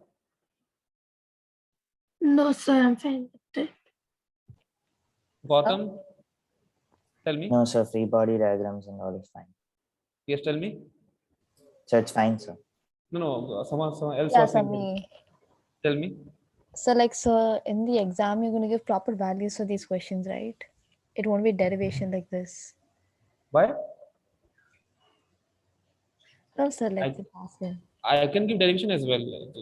No, sir. I'm fine with it. Gautam? Tell me. No, sir. Free body diagrams and all is fine. Yes, tell me. So it's fine, sir. No, someone else Yeah, was so saying. me. Tell me. So like, so in the exam, you're going to give proper values for these questions, right? It won't be derivation like this. Why? No, sir, like I- the past one. I can give derivation as well.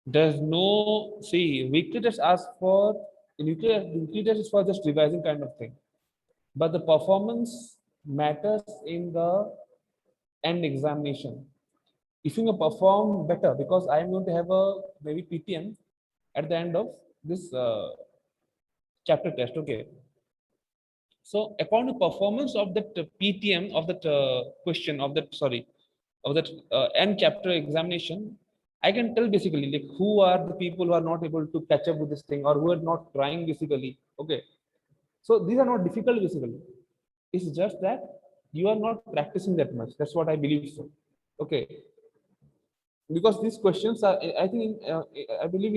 There's no, see, weekly test asks for, weekly test is for just revising kind of thing. But the performance matters in the end examination. If you perform better, because I am going to have a maybe PTM at the end of this chapter test, okay? So according to performance of that PTM of that question of that, sorry, of that end chapter examination, I can tell basically like who are the people who are not able to catch up with this thing or who are not trying basically. Okay. So these are not difficult basically. It's just that you are not practicing that much. That's what I believe so. Okay. Because these questions are, I think, I believe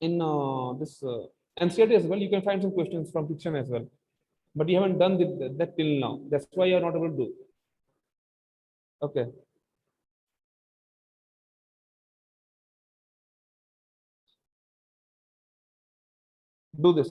in this NCERT as well. You can find some questions from fiction as well, but you haven't done that till now. That's why you are not able to do. Okay. Do this.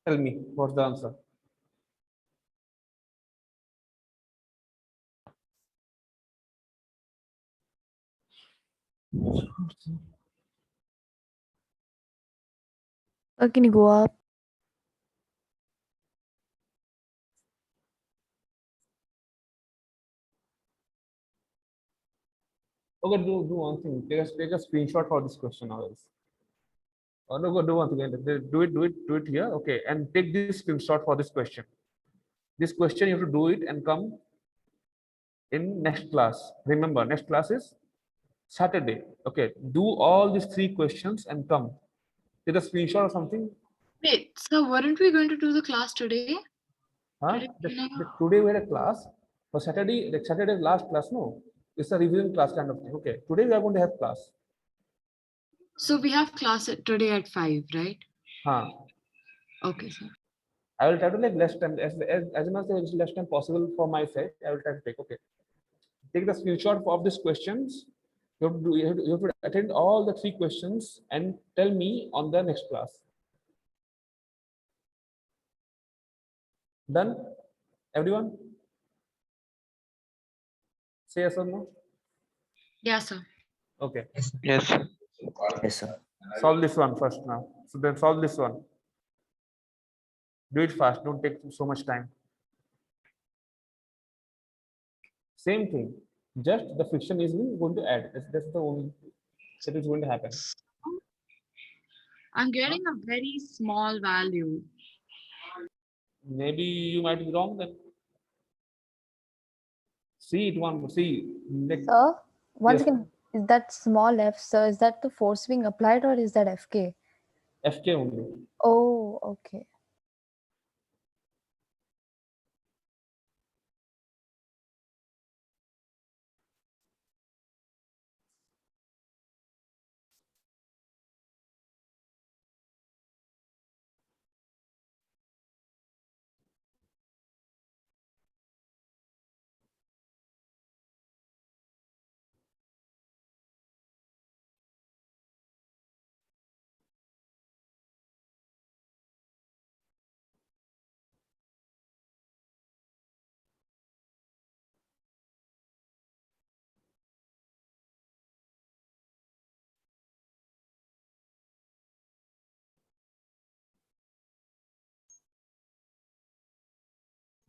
Tell me what's the answer. Can you go up? Okay, do one thing. Take a screenshot for this question always. Oh no, go do one thing. Do it here. Okay, and take this screenshot for this question. This question you have to do it and come in next class. Remember, next class is Saturday. Okay, do all these 3 questions and come. Take a screenshot or something. Wait, so weren't we going to do the class today? Huh? Today we had a class. For Saturday, like Saturday last class, no. It's a revision class kind of thing. Okay, today we are going to have class. So we have class today at 5, right? Huh. Okay, sir. I will try to like less time as much as less time possible for my side. I will try to take. Okay. Take the screenshot of these questions. You have to attend all the 3 questions and tell me on the next class. Done? Everyone? Say yes or no? Yeah, sir. Okay. Yes. Yes, sir. Solve this one first now. So then solve this one. Do it fast. Don't take so much time. Same thing. Just the friction is going to add. That's the only that is going to happen. I'm getting a very small value. Maybe you might be wrong then. See it one. See. Next. Sir, once Yes. again, is that small f, sir, is that the force being applied or is that Fk? FK only. Oh, okay.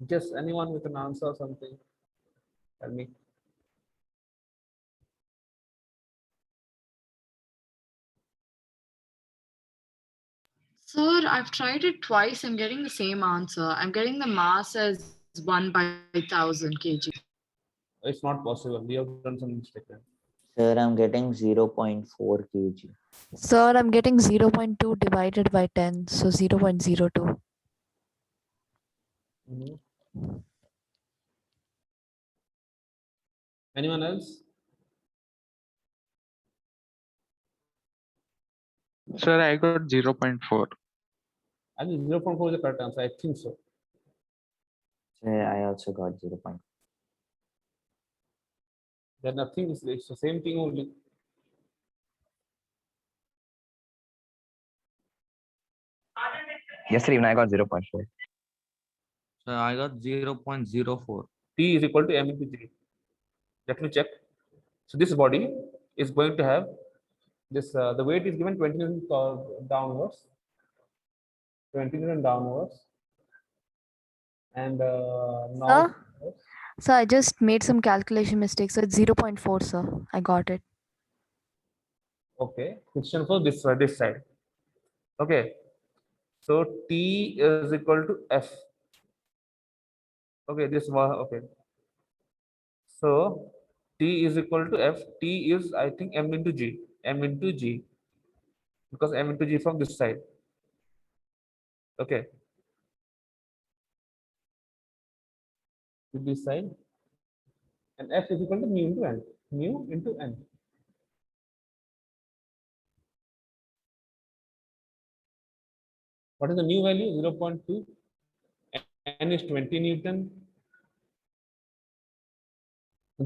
Just anyone with an answer or something. Tell me. Sir, I've tried it twice. I'm getting the same answer. I'm getting the mass as 1/1000 kg. It's not possible. We have done some mistake then. Sir, I'm getting 0.4 kg. Sir, I'm getting 0.2 divided by 10, so 0.02. Anyone else? Sir, I got 0.4. I mean 0.4 is the correct answer. I think so. Sir, I also got 0.4. Then nothing is it's the same thing only. Yes, sir, even I got 0.4. So I got 0.04. T is equal to m into g. Let me check. So this body is going to have this. The weight is given 20 Newton downwards. 20 Newton downwards. And now. Sir, I just made some calculation mistakes. So it's 0.4, sir. I got it. Okay. Friction for this side. Okay. So T is equal to F. Okay, this was okay. So T is equal to F. T is I think M into G. M into G. Because M into G from this side. Okay. To this side. And F is equal to mu into N. Mu into N. What is the new value? 0.2. N is 20 Newton.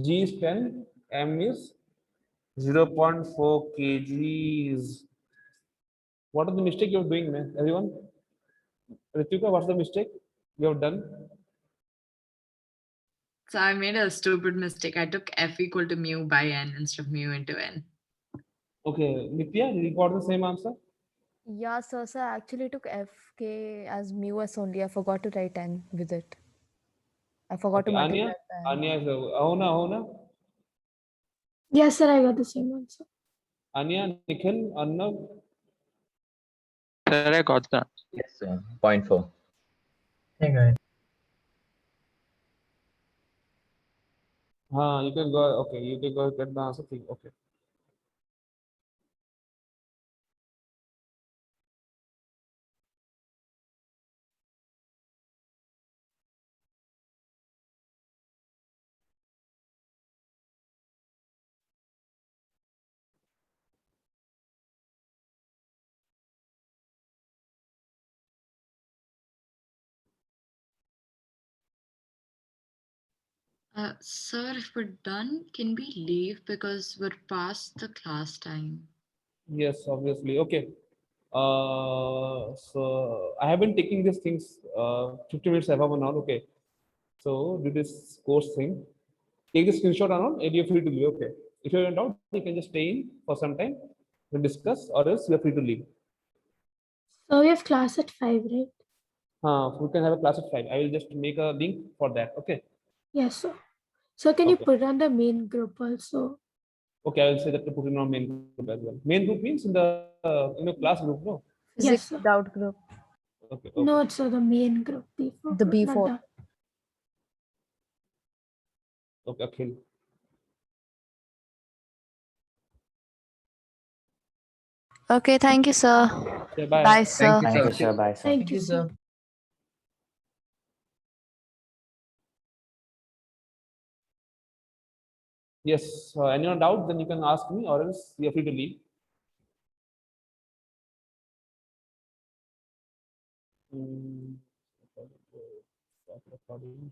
G is 10. M is 0.4 kgs. What is the mistake you're doing, man? Everyone? Ritika, what's the mistake you have done? So I made a stupid mistake. I took F equal to mu by N instead of mu into N. Okay, Nitya, you got the same answer? Yeah, sir, I actually took FK as mu s only. I forgot to write n with it. I forgot to Okay, multiply Anya? by n. Anya is Ahona? Yes, sir, I got the same answer. Anya, Nikhil, Arnav? Sir, I got that. Yes, sir. 0.4. You can go, okay, you can go get the answer. Okay. Sir, if we're done, can we leave because we're past the class time? Yes, obviously. Okay. So I have been taking these things 50 minutes above and all. Okay. So do this course thing. Take the screenshot and all, and you're free to leave. Okay. If you're in doubt, you can just stay in for some time to discuss, or else you're free to leave. So we have class at 5, right? We can have a class at 5. I will just make a link for that. Okay. Yes, sir. So can you Okay. put it on the main group also? Okay, I will say that to put in our main group as well. Main group means in the class group, no? Yes, Physics sir. doubt group. Okay. No, it's the main group before. The not B4. the- Okay, Akhil. Okay, thank you, sir. Yeah, bye. Bye, sir. Thank you, Thank sir. you, sir. Bye, sir. Thank you, sir. Yes, any doubt, then you can ask me, or else you're free to leave. Stop recording.